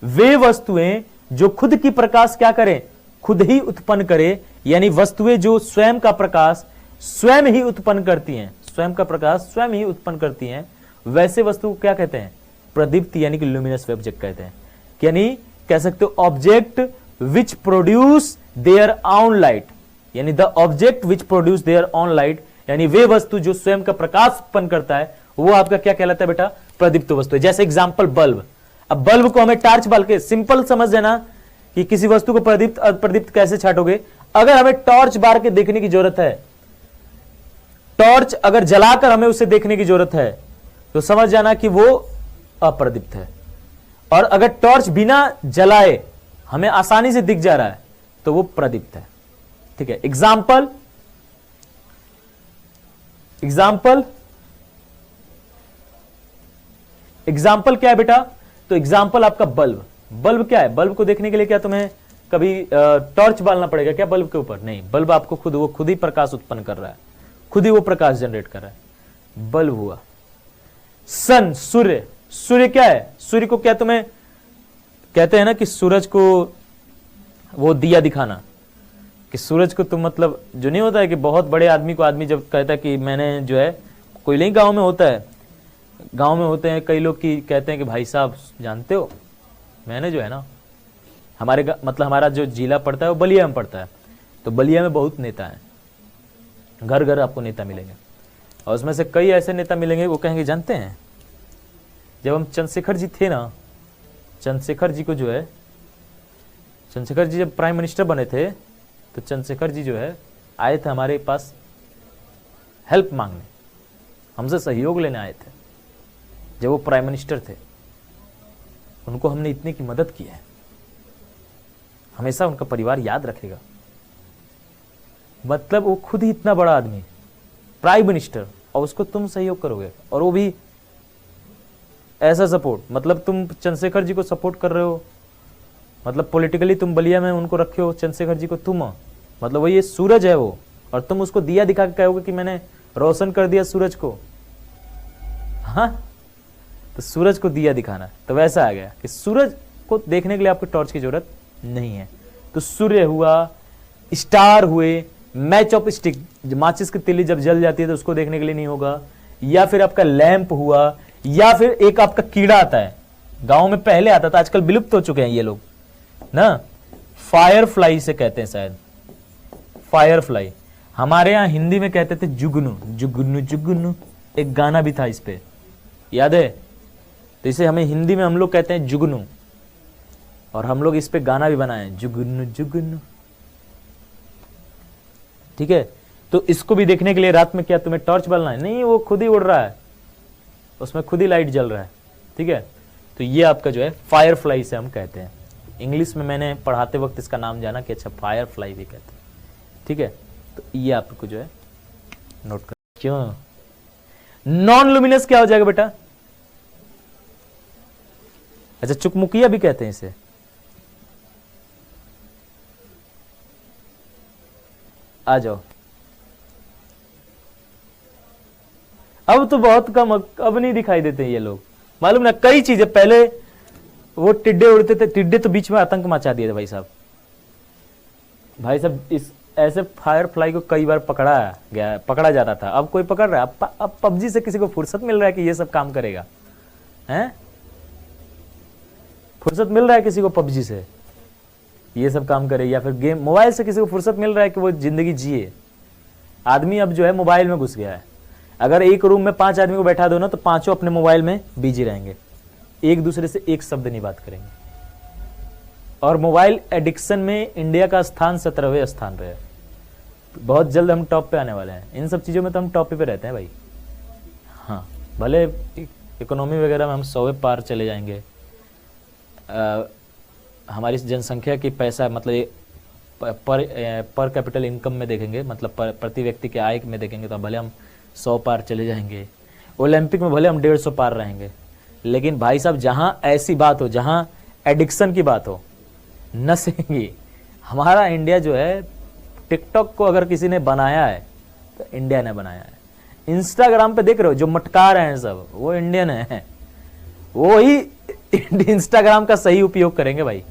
वे वस्तुएं जो खुद की प्रकाश क्या करें? खुद ही उत्पन्न करे, यानी वस्तुएं जो स्वयं का प्रकाश स्वयं ही उत्पन्न करती हैं, स्वयं का प्रकाश स्वयं ही उत्पन्न करती हैं, वैसे वस्तु को क्या कहते हैं? प्रदीप्त, यानी कि ल्यूमिनस ऑब्जेक्ट कहते हैं। यानी कह सकते हो object which produce their own light, यानी the object which produce their own light, यानी वे वस्तु जो स्वयं का प्रकाश उत्पन्न करता है, वो आपका क्या कहलाता है बेटा? प्रदीप्त वस्तु है। जैसे एग्जांपल बल्ब। अब बल्ब को हमें टार्च बाल के, सिंपल समझ जाना कि किसी वस्तु को प्रदीप्त अप्रदीप्त कैसे छाटोगे। अगर हमें टॉर्च बार के देखने की जरूरत है, टॉर्च अगर जलाकर हमें उसे देखने की जरूरत है, तो समझ जाना कि वो अप्रदीप्त है। और अगर टॉर्च बिना जलाए हमें आसानी से दिख जा रहा है, तो वो प्रदीप्त है। ठीक है, एग्जाम्पल क्या है बेटा? तो एग्जाम्पल आपका बल्ब। बल्ब क्या है? बल्ब को देखने के लिए क्या तुम्हें कभी टॉर्च बालना पड़ेगा क्या बल्ब के ऊपर? नहीं, बल्ब आपको खुद ही प्रकाश उत्पन्न कर रहा है, खुद ही वो प्रकाश जनरेट कर रहा है। बल्ब हुआ। सन, सूर्य। सूर्य क्या है? सूर्य को क्या तुम्हें कहते हैं ना कि सूरज को वो दिया दिखाना, कि सूरज को तुम मतलब जो नहीं होता है कि बहुत बड़े आदमी को आदमी जब कहता है कि मैंने जो है, कोई नहीं गांव में होता है, गांव में होते हैं कई लोग की कहते हैं कि भाई साहब जानते हो, मैंने जो है ना, हमारे मतलब हमारा जो जिला पड़ता है वो बलिया में पड़ता है, तो बलिया में बहुत नेता हैं, घर घर आपको नेता मिलेंगे, और उसमें से कई ऐसे नेता मिलेंगे वो कहेंगे जानते हैं जब हम चंद्रशेखर जी थे ना, चंद्रशेखर जी को जो है, चंद्रशेखर जी जब प्राइम मिनिस्टर बने थे, तो चंद्रशेखर जी जो है आए थे हमारे पास हेल्प मांगने, हमसे सहयोग लेने आए थे जब वो प्राइम मिनिस्टर थे। उनको हमने इतने की मदद की है, हमेशा उनका परिवार याद रखेगा। मतलब वो खुद ही इतना बड़ा आदमी, प्राइम मिनिस्टर, और उसको तुम सहयोग करोगे, और वो भी ऐसा सपोर्ट, मतलब तुम चंद्रशेखर जी को सपोर्ट कर रहे हो, मतलब पॉलिटिकली तुम बलिया में उनको रखे हो चंद्रशेखर जी को, तुम मतलब वो ये सूरज है वो, और तुम उसको दिया दिखा के कहोगे कि मैंने रोशन कर दिया सूरज को। हाँ, तो सूरज को दिया दिखाना, तो वैसा आ गया कि सूरज को देखने के लिए आपको टॉर्च की जरूरत नहीं है। तो सूर्य हुआ, स्टार हुए, मैच ऑफ स्टिक, माचिस की तिल्ली जब जल जाती है तो उसको देखने के लिए नहीं होगा, या फिर आपका लैंप हुआ, या फिर एक आपका कीड़ा आता है, गांव में पहले आता था, आजकल विलुप्त हो चुके हैं ये लोग ना, फायर फ्लाई से कहते हैं शायद, फायर फ्लाई। हमारे यहां हिंदी में कहते थे जुगनू, जुगनू जुगनू, एक गाना भी था इस पे, याद है? तो इसे हमें हिंदी में हम लोग कहते हैं जुगनू, और हम लोग इस पे गाना भी बनाए, जुगनू जुगनू। ठीक है, तो इसको भी देखने के लिए रात में क्या तुम्हें टॉर्च बलना है? नहीं, वो खुद ही उड़ रहा है, उसमें खुद ही लाइट जल रहा है। ठीक है, तो ये आपका जो है फायर फ्लाई से हम कहते हैं। इंग्लिश में मैंने पढ़ाते वक्त इसका नाम जाना कि अच्छा फायर फ्लाई भी कहते हैं। ठीक है, तो ये आपको जो है नोट कर, क्यों? नॉन लुमिनस क्या हो जाएगा बेटा? अच्छा, चुकमुकिया भी कहते हैं इसे। आ जाओ, अब तो बहुत कम, अब नहीं दिखाई देते ये लोग, मालूम ना। कई चीजें पहले वो टिड्डे उड़ते थे, टिड्डे तो बीच में आतंक मचा दिए थे भाई साहब। भाई साहब इस ऐसे फायर फ्लाई को कई बार पकड़ा जाता था, अब कोई पकड़ रहा है? अब पबजी से किसी को फुर्सत मिल रहा है कि ये सब काम करेगा? हैं? फुर्सत मिल रहा है किसी को पबजी से ये सब काम करे? या फिर गेम मोबाइल से किसी को फुर्सत मिल रहा है कि वो जिंदगी जिए? आदमी अब जो है मोबाइल में घुस गया है। अगर एक रूम में 5 आदमी को बैठा दो ना, तो पांचों अपने मोबाइल में बिजी रहेंगे, एक दूसरे से एक शब्द नहीं बात करेंगे। और मोबाइल एडिक्शन में इंडिया का स्थान 17वें स्थान पे है। बहुत जल्द हम टॉप पे आने वाले हैं इन सब चीजों में, तो हम टॉप पे रहते हैं भाई। हाँ, भले इकोनॉमी वगैरह में हम 100वें पार चले जाएंगे, हमारी जनसंख्या की पैसा मतलब पर कैपिटल इनकम में देखेंगे, मतलब प्रति व्यक्ति के आय में देखेंगे, तो भले हम 100 पार चले जाएंगे। ओलंपिक में भले हम 150 पार रहेंगे, लेकिन भाई साहब जहां ऐसी बात हो, जहां एडिक्शन की बात हो, नशे की, हमारा इंडिया जो है, टिकटॉक को अगर किसी ने बनाया है तो इंडिया ने बनाया है। इंस्टाग्राम पे देख रहे हो जो मटकार हैं सब, वो इंडियन है, वो ही इंस्टाग्राम का सही उपयोग करेंगे भाई।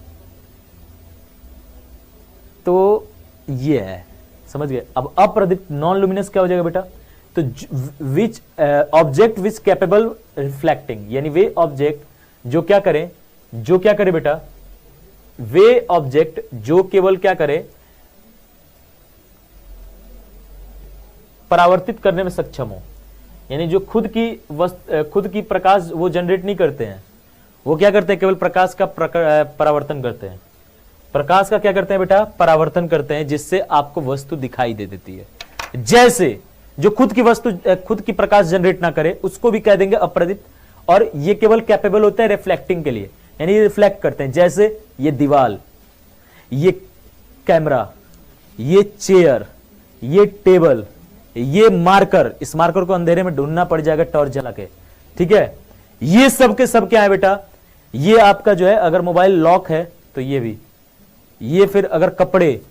तो ये है, समझ गए? अब अप्रदीप्त नॉन लुमिनस क्या हो जाएगा बेटा? तो which object which capable reflecting, यानी वे ऑब्जेक्ट जो क्या करे बेटा? वे ऑब्जेक्ट जो केवल क्या करे? परावर्तित करने में सक्षम हो, यानी जो खुद की प्रकाश वो जनरेट नहीं करते हैं, वो क्या करते हैं? केवल प्रकाश का परावर्तन करते हैं। प्रकाश का क्या करते हैं बेटा? परावर्तन करते हैं, जिससे आपको वस्तु दिखाई दे देती है। जैसे जो खुद की प्रकाश जनरेट ना करे, उसको भी कह देंगे अप्रदीप्त, और ये केवल कैपेबल होते हैं रिफ्लेक्टिंग के लिए, यानी ये रिफ्लेक्ट करते हैं। जैसे ये दीवाल, ये कैमरा, ये चेयर, ये टेबल, ये मार्कर, इस मार्कर को अंधेरे में ढूंढना पड़ जाएगा टॉर्च जला के, ठीक है? ये सब के सब क्या है बेटा? ये आपका जो है, अगर मोबाइल लॉक है तो ये भी, ये फिर अगर कपड़े,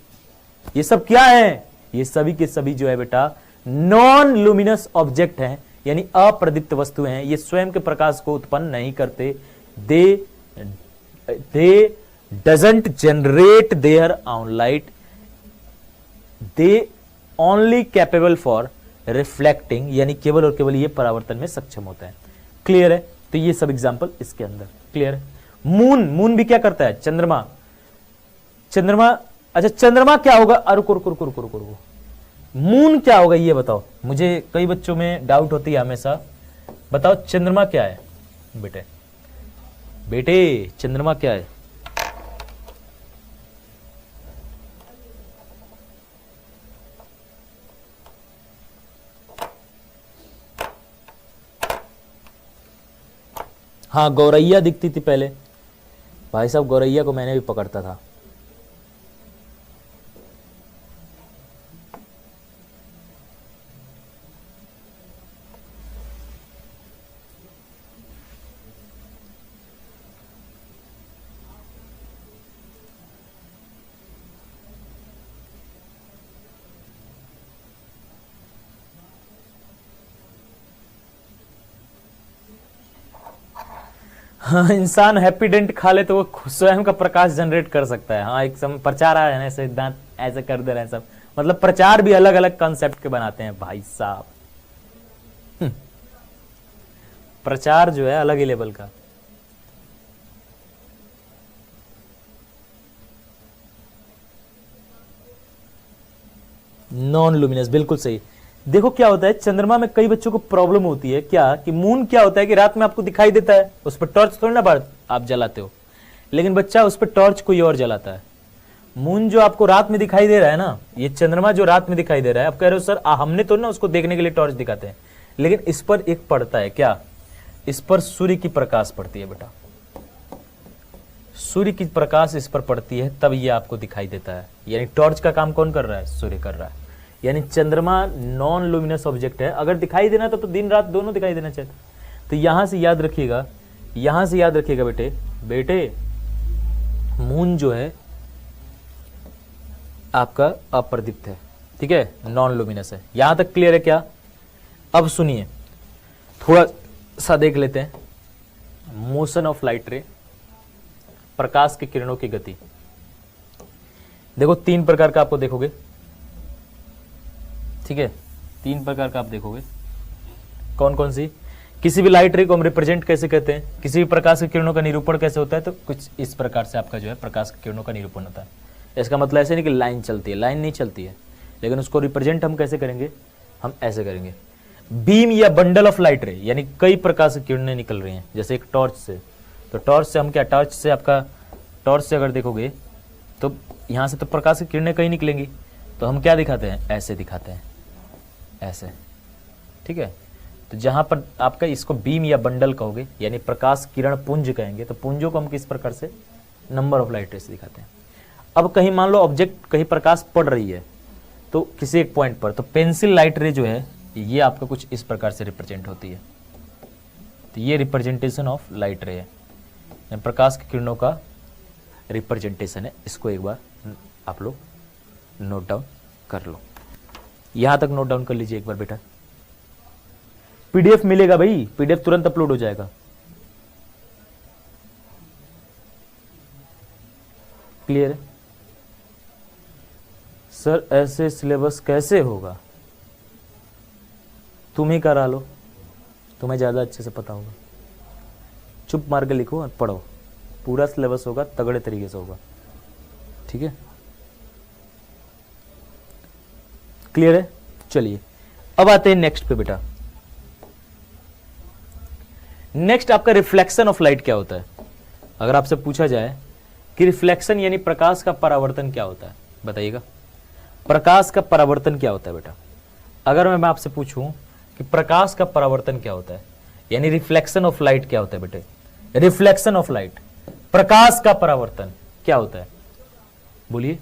ये सब क्या है? ये सभी के सभी जो है बेटा नॉन लुमिनस ऑब्जेक्ट हैं, यानी अप्रदीप्त वस्तुएं हैं। ये स्वयं के प्रकाश को उत्पन्न नहीं करते। दे doesn't generate there on light, they only capable for reflecting, यानी केवल और केवल ये परावर्तन में सक्षम होता है। क्लियर है? तो ये सब एग्जांपल इसके अंदर क्लियर है। मून भी क्या करता है? चंद्रमा, अच्छा चंद्रमा क्या होगा? अरे रुको, मून क्या होगा ये बताओ मुझे, कई बच्चों में डाउट होती है हमेशा। बताओ चंद्रमा क्या है बेटे चंद्रमा क्या है? हाँ, गौरैया दिखती थी पहले भाई साहब, गौरैया को मैंने भी पकड़ता था। हाँ, इंसान हैप्पीडेंट खा ले तो वो स्वयं का प्रकाश जनरेट कर सकता है। हाँ, एक समय प्रचार आया है, ऐसे दांत ऐसे कर दे रहे हैं सब, मतलब प्रचार भी अलग अलग कॉन्सेप्ट के बनाते हैं भाई साहब। प्रचार जो है अलग ही लेवल का। नॉन लुमिनस, बिल्कुल सही। देखो क्या होता है, चंद्रमा में कई बच्चों को प्रॉब्लम होती है क्या, कि मून क्या होता है कि रात में आपको दिखाई देता है, उस पर टॉर्च थोड़ी ना आप जलाते हो, लेकिन बच्चा उस पर टॉर्च कोई और जलाता है। मून जो आपको रात में दिखाई दे रहा है ना, ये चंद्रमा जो रात में दिखाई दे रहा है, आप कह रहे हो सर हमने तो ना उसको देखने के लिए टॉर्च दिखाते हैं, लेकिन इस पर एक पड़ता है क्या, इस पर सूर्य की प्रकाश पड़ती है बेटा, सूर्य की प्रकाश इस पर पड़ती है, तब ये आपको दिखाई देता है। यानी टॉर्च का काम कौन कर रहा है? सूर्य कर रहा है। यानी चंद्रमा नॉन लुमिनस ऑब्जेक्ट है। अगर दिखाई देना तो दिन रात दोनों दिखाई देना चाहिए। तो यहां से याद रखिएगा, यहां से याद रखिएगा बेटे, बेटे मून जो है आपका अप्रदीप्त है, ठीक है, नॉन लुमिनस है। यहां तक क्लियर है क्या? अब सुनिए, थोड़ा सा देख लेते हैं मोशन ऑफ लाइट रे, प्रकाश की किरणों की गति। देखो 3 प्रकार का आपको देखोगे, ठीक है, 3 प्रकार का आप देखोगे। कौन कौन सी? किसी भी लाइट रे को हम रिप्रेजेंट कैसे करते हैं, किसी भी प्रकाश की किरणों का निरूपण कैसे होता है, तो कुछ इस प्रकार से आपका जो है प्रकाश की किरणों का निरूपण होता है। इसका मतलब ऐसे नहीं कि लाइन चलती है, लाइन नहीं चलती है, लेकिन उसको रिप्रेजेंट हम कैसे करेंगे, हम ऐसे करेंगे। बीम या बंडल ऑफ लाइट रे, यानी कई प्रकाश की किरणें निकल रही हैं, जैसे एक टॉर्च से, तो टॉर्च से हम क्या, टॉर्च से आपका, टॉर्च से अगर देखोगे तो यहां से तो प्रकाश की किरणें कहीं निकलेंगी, तो हम क्या दिखाते हैं, ऐसे दिखाते हैं, ऐसे, ठीक है। तो जहां पर आपका इसको बीम या बंडल कहोगे, यानी प्रकाश किरण पुंज कहेंगे, तो पुंजों को हम किस प्रकार से, नंबर ऑफ लाइट रे से दिखाते हैं। अब कहीं मान लो ऑब्जेक्ट, कहीं प्रकाश पड़ रही है तो किसी एक पॉइंट पर, तो पेंसिल लाइट रे जो है ये आपका कुछ इस प्रकार से रिप्रेजेंट होती है। तो ये रिप्रेजेंटेशन ऑफ लाइट रे है, प्रकाश की किरणों का रिप्रेजेंटेशन है। इसको एक बार आप लोग नोट डाउन कर लो, यहां तक नोट डाउन कर लीजिए एक बार बेटा। पीडीएफ मिलेगा भाई, पीडीएफ तुरंत अपलोड हो जाएगा। क्लियर है सर? ऐसे सिलेबस कैसे होगा? तुम ही करा लो, तुम्हें ज्यादा अच्छे से पता होगा। चुप मार के लिखो और पढ़ो, पूरा सिलेबस होगा, तगड़े तरीके से होगा, ठीक है। क्लियर है? चलिए अब आते हैं नेक्स्ट पे बेटा। नेक्स्ट आपका रिफ्लेक्शन ऑफ लाइट क्या होता है। अगर आपसे पूछा जाए कि रिफ्लेक्शन यानी प्रकाश का परावर्तन क्या होता है, बताइएगा। प्रकाश का परावर्तन क्या होता है बेटा? अगर मैं आपसे पूछूं कि प्रकाश का परावर्तन क्या होता है, यानी रिफ्लेक्शन ऑफ लाइट क्या होता है बेटे, रिफ्लेक्शन ऑफ लाइट, प्रकाश का परावर्तन क्या होता है, बोलिए।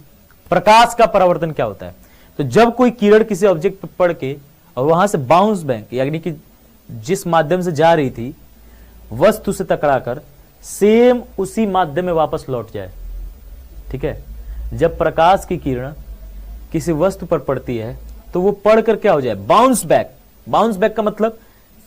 प्रकाश का परावर्तन क्या होता है? तो जब कोई किरण किसी ऑब्जेक्ट पर पड़ के और वहां से बाउंस बैक, यानी कि जिस माध्यम से जा रही थी वस्तु से टकराकर सेम उसी माध्यम में वापस लौट जाए, ठीक है। जब प्रकाश की किरण किसी वस्तु पर पड़ती है तो वो पढ़कर क्या हो जाए, बाउंस बैक। बाउंस बैक का मतलब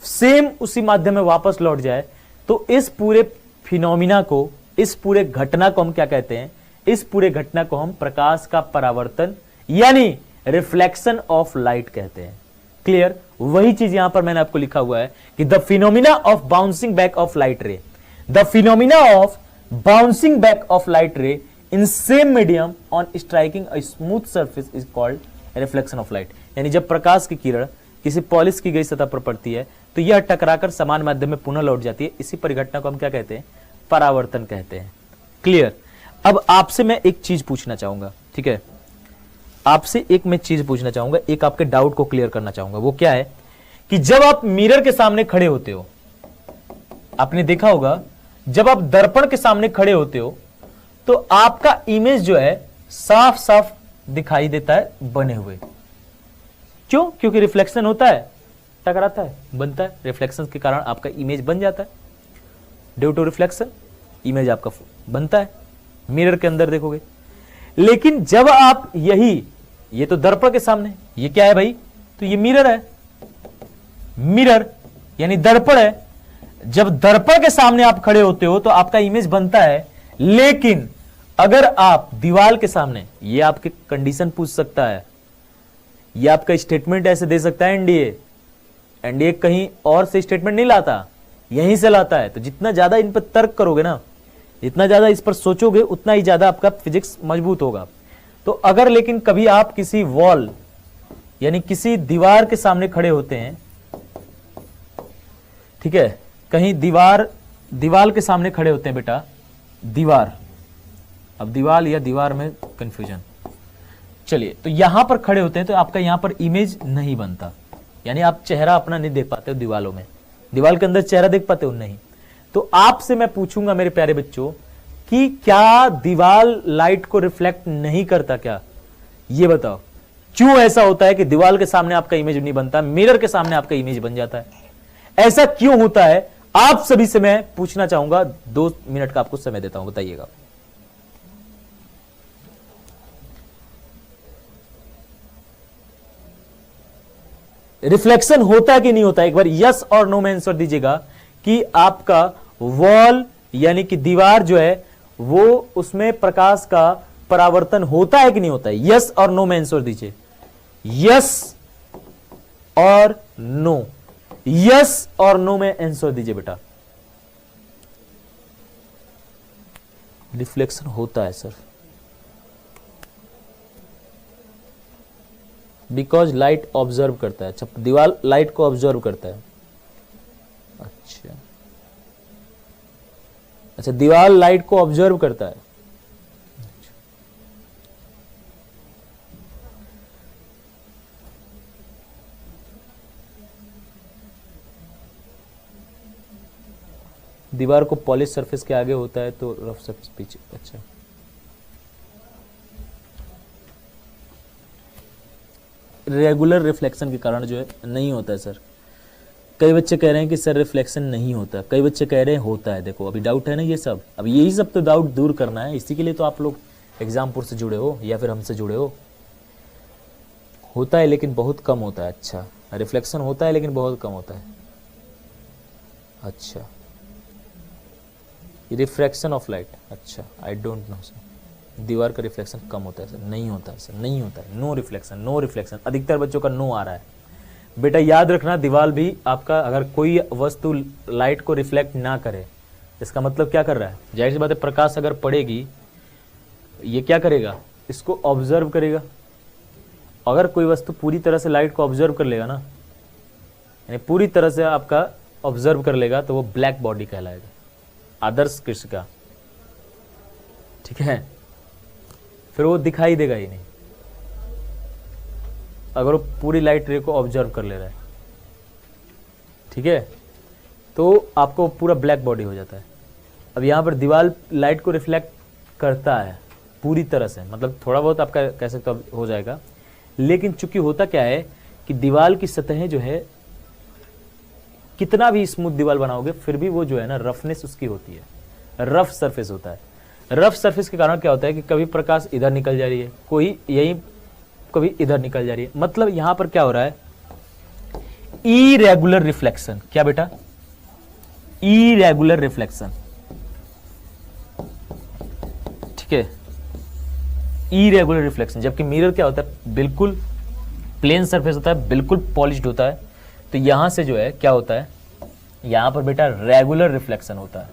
सेम उसी माध्यम में वापस लौट जाए। तो इस पूरे फिनोमिना को, इस पूरे घटना को हम क्या कहते हैं, इस पूरे घटना को हम प्रकाश का परावर्तन यानी रिफ्लेक्शन ऑफ लाइट कहते हैं। क्लियर? वही चीज यहां पर मैंने आपको लिखा हुआ है कि the phenomena of bouncing back of light रे, the phenomena of bouncing back of light रे in same medium on striking a smooth surface is called reflection of light. यानी जब प्रकाश की किरण किसी पॉलिश की गई सतह पर पड़ती है तो यह टकराकर समान माध्यम में पुनः लौट जाती है। इसी परिघटना को हम क्या कहते हैं, परावर्तन कहते हैं। क्लियर? अब आपसे मैं एक चीज पूछना चाहूंगा, ठीक है, आपसे एक मैं चीज पूछना चाहूंगा, एक आपके डाउट को क्लियर करना चाहूंगा। वो क्या है कि जब आप मिरर के सामने खड़े होते हो, आपने देखा होगा जब आप दर्पण के सामने खड़े होते हो तो आपका इमेज जो है साफ साफ दिखाई देता है बने हुए। क्यों? क्योंकि रिफ्लेक्शन होता है, टकराता है, बनता है, रिफ्लेक्शन के कारण आपका इमेज बन जाता है। ड्यू टू रिफ्लेक्शन इमेज आपका बनता है, मिरर के अंदर देखोगे। लेकिन जब आप ये तो दर्पण के सामने, ये क्या है भाई, तो ये मिरर है, मिरर यानी दर्पण है। जब दर्पण के सामने आप खड़े होते हो तो आपका इमेज बनता है। लेकिन अगर आप दीवार के सामने, ये आपके कंडीशन पूछ सकता है, ये आपका स्टेटमेंट ऐसे दे सकता है एनडीए कहीं और से स्टेटमेंट नहीं लाता, यहीं से लाता है। तो जितना ज्यादा इन पर तर्क करोगे ना, जितना ज्यादा इस पर सोचोगे, उतना ही ज्यादा आपका फिजिक्स मजबूत होगा। तो अगर लेकिन कभी आप किसी वॉल यानी किसी दीवार के सामने खड़े होते हैं, ठीक है, कहीं दीवार के सामने खड़े होते हैं बेटा, दीवार, अब दीवार या दीवार में कंफ्यूजन, चलिए, तो यहां पर खड़े होते हैं तो आपका यहां पर इमेज नहीं बनता, यानी आप चेहरा अपना नहीं देख पाते हो दीवारों में, दीवार के अंदर चेहरा देख पाते हो नहीं। तो आपसे मैं पूछूंगा मेरे प्यारे बच्चों कि क्या दीवार लाइट को रिफ्लेक्ट नहीं करता क्या? ये बताओ, क्यों ऐसा होता है कि दीवार के सामने आपका इमेज नहीं बनता, मिरर के सामने आपका इमेज बन जाता है? ऐसा क्यों होता है? आप सभी से मैं पूछना चाहूंगा, 2 मिनट का आपको समय देता हूं, बताइएगा। रिफ्लेक्शन होता है कि नहीं होता है? एक बार यस और नो में आंसर दीजिएगा कि आपका वॉल यानी कि दीवार जो है वो उसमें प्रकाश का परावर्तन होता है कि नहीं होता है? यस और नो में आंसर दीजिए। यस और नो, यस और नो में आंसर दीजिए बेटा। रिफ्लेक्शन होता है सर, बिकॉज लाइट ऑब्जर्व करता है। अच्छा, दीवार लाइट को ऑब्जर्व करता है। अच्छा, दीवार लाइट को ऑब्जर्व करता है। दीवार को पॉलिश सरफेस के आगे होता है तो रफ सरफेस पीछे। अच्छा, रेगुलर रिफ्लेक्शन के कारण जो है नहीं होता है सर। कई बच्चे कह रहे हैं कि सर रिफ्लेक्शन नहीं होता, कई बच्चे कह रहे हैं होता है। देखो अभी डाउट है ना ये सब, अब यही सब तो डाउट दूर करना है, इसी के लिए तो आप लोग एग्जामपुर से जुड़े हो या फिर हमसे जुड़े हो। होता है लेकिन बहुत कम होता है। अच्छा, रिफ्लेक्शन होता है लेकिन बहुत कम होता है। अच्छा, रिफ्रैक्शन ऑफ लाइट, अच्छा आई डोंट नो सर। दीवार का रिफ्लेक्शन कम होता है सर? नहीं होता है सर, नहीं होता है। No reflection, no reflection. अधिकतर बच्चों का नो आ रहा है। बेटा याद रखना, दीवार भी आपका अगर कोई वस्तु लाइट को रिफ्लेक्ट ना करे, इसका मतलब क्या कर रहा है? जाहिर सी बात है, प्रकाश अगर पड़ेगी ये क्या करेगा? इसको ऑब्जर्व करेगा। अगर कोई वस्तु पूरी तरह से लाइट को ऑब्जर्व कर लेगा ना, यानी पूरी तरह से आपका ऑब्जर्व कर लेगा, तो वो ब्लैक बॉडी कहलाएगा, आदर्श कृष्ण का। ठीक है, फिर वो दिखाई देगा ही नहीं अगर वो पूरी लाइट रे को ऑब्जर्व कर ले रहा है। ठीक है, तो आपको पूरा ब्लैक बॉडी हो जाता है। अब यहां पर दीवार लाइट को रिफ्लेक्ट करता है पूरी तरह से, मतलब थोड़ा बहुत आपका कह सकते हो जाएगा, लेकिन चूंकि होता क्या है कि दीवार की सतहें जो है, कितना भी स्मूथ दीवार बनाओगे फिर भी वो जो है ना रफनेस उसकी होती है, रफ सरफेस होता है। रफ सरफेस के कारण क्या होता है कि कभी प्रकाश इधर निकल जा रही है, कोई यही कभी इधर निकल जा रही है। मतलब यहां पर क्या हो रहा है? Irregular reflection. क्या बेटा? Irregular reflection. ठीक है, इरेगुलर रिफ्लेक्शन। जबकि मिरर क्या होता है? बिल्कुल प्लेन सरफेस होता है, बिल्कुल पॉलिश्ड होता है। तो यहां से जो है क्या होता है, यहां पर बेटा रेगुलर रिफ्लेक्शन होता है।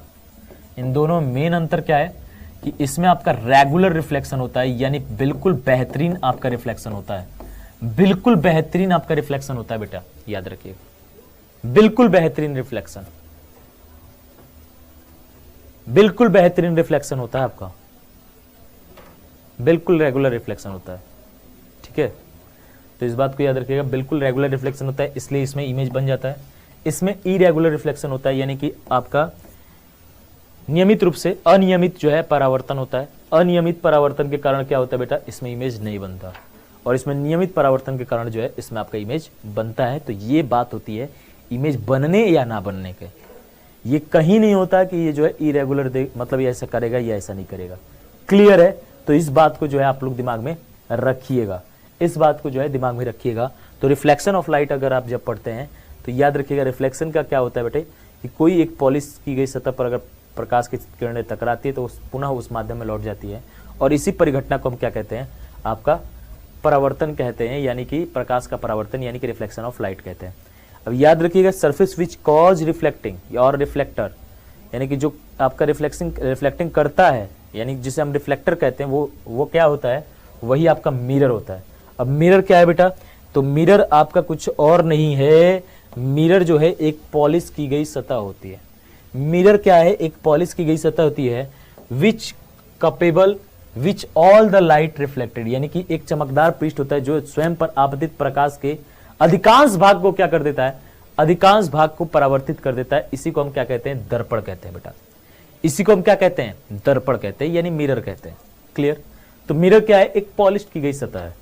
इन दोनों में मेन अंतर क्या है कि इसमें आपका रेगुलर रिफ्लेक्शन होता है, यानी बिल्कुल बेहतरीन आपका रिफ्लेक्शन होता है, बिल्कुल बेहतरीन आपका रिफ्लेक्शन होता है बेटा, याद रखिएगा, बिल्कुल बेहतरीन रिफ्लेक्शन, बिल्कुल बेहतरीन रिफ्लेक्शन होता है आपका, बिल्कुल रेगुलर रिफ्लेक्शन होता है। ठीक है, तो इस बात को याद रखिएगा, बिल्कुल रेगुलर रिफ्लेक्शन होता है, इसलिए इसमें इमेज बन जाता है। इसमें इरेगुलर रिफ्लेक्शन होता है, यानी कि आपका नियमित रूप से अनियमित जो है परावर्तन होता है। अनियमित परावर्तन के कारण क्या होता है बेटा? इसमें इमेज नहीं बनता, और इसमें नियमित परावर्तन के कारण जो है इसमें आपका इमेज बनता है। तो ये बात होती है इमेज बनने या ना बनने के। ये कहीं नहीं होता कि ये जो है इरेगुलर मतलब ये ऐसा करेगा या ऐसा नहीं करेगा। क्लियर है? तो इस बात को जो है आप लोग दिमाग में रखिएगा, इस बात को जो है दिमाग में रखिएगा। तो रिफ्लेक्शन ऑफ लाइट अगर आप जब पढ़ते हैं तो याद रखिएगा, रिफ्लेक्शन का क्या होता है बेटे कि कोई एक पॉलिश की गई सतह पर अगर प्रकाश की किरणें टकराती है तो पुनः उस माध्यम में लौट जाती है, और इसी परिघटना को हम क्या कहते हैं? आपका परावर्तन कहते हैं, यानी कि प्रकाश का परावर्तन, यानी कि रिफ्लेक्शन ऑफ लाइट कहते हैं। अब याद रखिएगा, सरफेस विच कॉज रिफ्लेक्टिंग और रिफ्लेक्टर, यानी कि जो आपका रिफ्लेक्टिंग करता है, यानी जिसे हम रिफ्लेक्टर कहते हैं, वो क्या होता है? वही आपका मिरर होता है। अब मिरर क्या है बेटा? तो मिरर आपका कुछ और नहीं है, मिरर जो है एक पॉलिश की गई सतह होती है। मिरर क्या है? एक पॉलिश की गई सतह होती है, which capable which all the light reflected, यानी कि एक चमकदार पृष्ठ होता है जो स्वयं पर आपतित प्रकाश के अधिकांश भाग को क्या कर देता है? अधिकांश भाग को परावर्तित कर देता है। इसी को हम क्या कहते हैं? दर्पण कहते हैं बेटा। इसी को हम क्या कहते हैं? दर्पण कहते हैं, यानी मिरर कहते हैं। क्लियर? तो मिरर क्या है? एक पॉलिश की गई सतह है,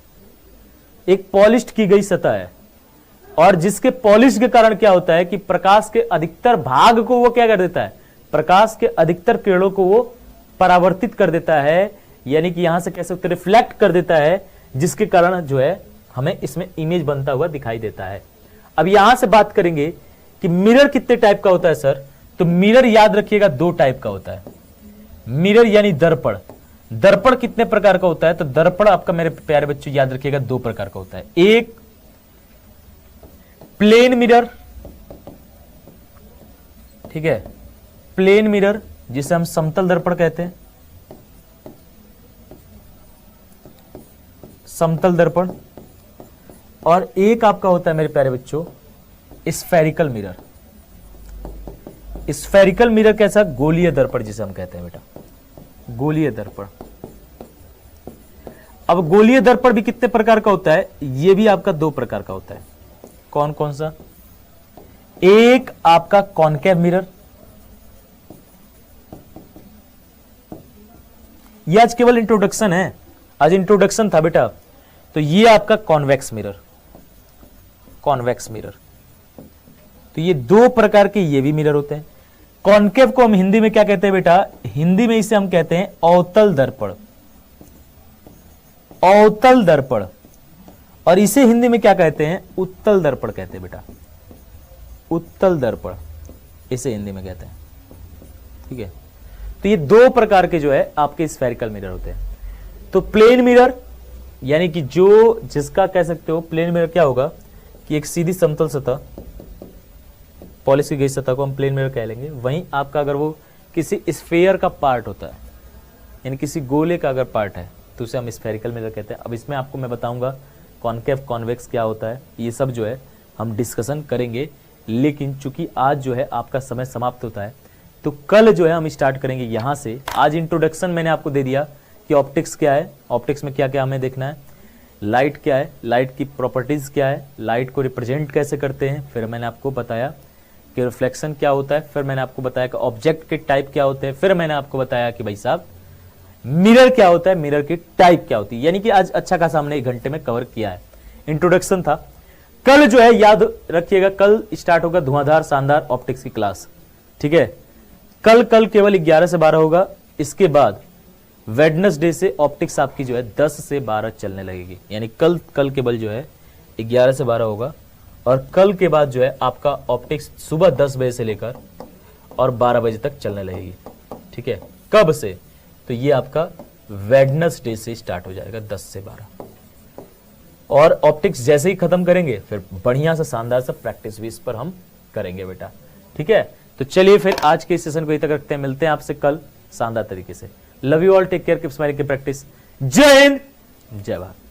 एक पॉलिश्ड की गई सतह है, और जिसके पॉलिश के कारण क्या होता है कि प्रकाश के अधिकतर भाग को वो क्या कर देता है, प्रकाश के अधिकतर किरणों को वो परावर्तित कर देता है, यानी कि यहां से कैसे रिफ्लेक्ट कर देता है, जिसके कारण जो है हमें इसमें इमेज बनता हुआ दिखाई देता है। अब यहां से बात करेंगे कि मिरर कितने टाइप का होता है सर, तो मिरर याद रखिएगा 2 टाइप का होता है। मिरर यानी दर्पण, दर्पण कितने प्रकार का होता है, तो दर्पण आपका मेरे प्यारे बच्चों याद रखिएगा 2 प्रकार का होता है। एक प्लेन मिरर, ठीक है, प्लेन मिरर जिसे हम समतल दर्पण कहते हैं, समतल दर्पण। और एक आपका होता है मेरे प्यारे बच्चों स्फेरिकल मिरर। स्फेरिकल मिरर कैसा, गोलीय दर्पण जिसे हम कहते हैं बेटा, गोलीय दर्पण। अब गोलीय दर्पण भी कितने प्रकार का होता है, यह भी आपका 2 प्रकार का होता है। कौन कौन सा, एक आपका कॉनकेव मिरर, यह आज केवल इंट्रोडक्शन है, आज इंट्रोडक्शन था बेटा। तो ये आपका कॉन्वेक्स मिरर, कॉन्वेक्स मिरर। तो ये 2 प्रकार के ये भी मिरर होते हैं। कॉनकेव को हम हिंदी में क्या कहते हैं बेटा, हिंदी में इसे हम कहते हैं अवतल दर्पण, अवतल दर्पण। और इसे हिंदी में क्या कहते हैं, उत्तल दर्पण कहते हैं बेटा, उत्तल दर्पण इसे हिंदी में कहते हैं, ठीक है। तो ये 2 प्रकार के जो है आपके स्फेरिकल मिरर होते हैं। तो प्लेन मिरर यानी कि जो जिसका कह सकते हो, प्लेन मिरर क्या होगा कि एक सीधी समतल सतह, पॉलिश की गई सतह को हम प्लेन मिरर कह लेंगे। वहीं आपका अगर वो किसी स्फेयर का पार्ट होता है, यानी किसी गोले का अगर पार्ट है, तो उसे हम स्फेरिकल मिरर कहते हैं। अब इसमें आपको मैं बताऊंगा कॉनकेव कॉन्वेक्स क्या होता है, ये सब जो है हम डिस्कशन करेंगे। लेकिन चूंकि आज जो है आपका समय समाप्त होता है, तो कल जो है हम स्टार्ट करेंगे यहां से। आज इंट्रोडक्शन मैंने आपको दे दिया कि ऑप्टिक्स क्या है, ऑप्टिक्स में क्या क्या हमें देखना है, लाइट क्या है, लाइट की प्रॉपर्टीज क्या है, लाइट को रिप्रेजेंट कैसे करते हैं, फिर मैंने आपको बताया कि रिफ्लेक्शन क्या होता है, फिर मैंने आपको बताया कि ऑब्जेक्ट के टाइप क्या होते हैं, फिर मैंने आपको बताया कि भाई साहब मिरर क्या होता है, मिरर की टाइप क्या होती है। यानी कि आज अच्छा खासा हमने 1 घंटे में कवर किया है। इंट्रोडक्शन था। कल जो है याद रखिएगा, कल स्टार्ट होगा धुआंधार शानदार ऑप्टिक्स की क्लास, ठीक है। कल केवल 11 से 12 होगा। इसके बाद वेडनेसडे से ऑप्टिक्स आपकी जो है 10 से 12 चलने लगेगी। यानी कल केवल जो है 11 से 12 होगा, और कल के बाद जो है आपका ऑप्टिक्स सुबह 10 बजे से लेकर और 12 बजे तक चलने लगेगी, ठीक है। कब से, तो ये आपका वेडनेसडे से स्टार्ट हो जाएगा 10 से 12। और ऑप्टिक्स जैसे ही खत्म करेंगे फिर बढ़िया सा शानदार सा प्रैक्टिस भी इस पर हम करेंगे बेटा, ठीक है। तो चलिए फिर आज के इस सेशन को यहीं तक रखते हैं, मिलते हैं आपसे कल शानदार तरीके से। Love you all, take care, keep smiling, की प्रैक्टिस। जय हिंद, जय भारत।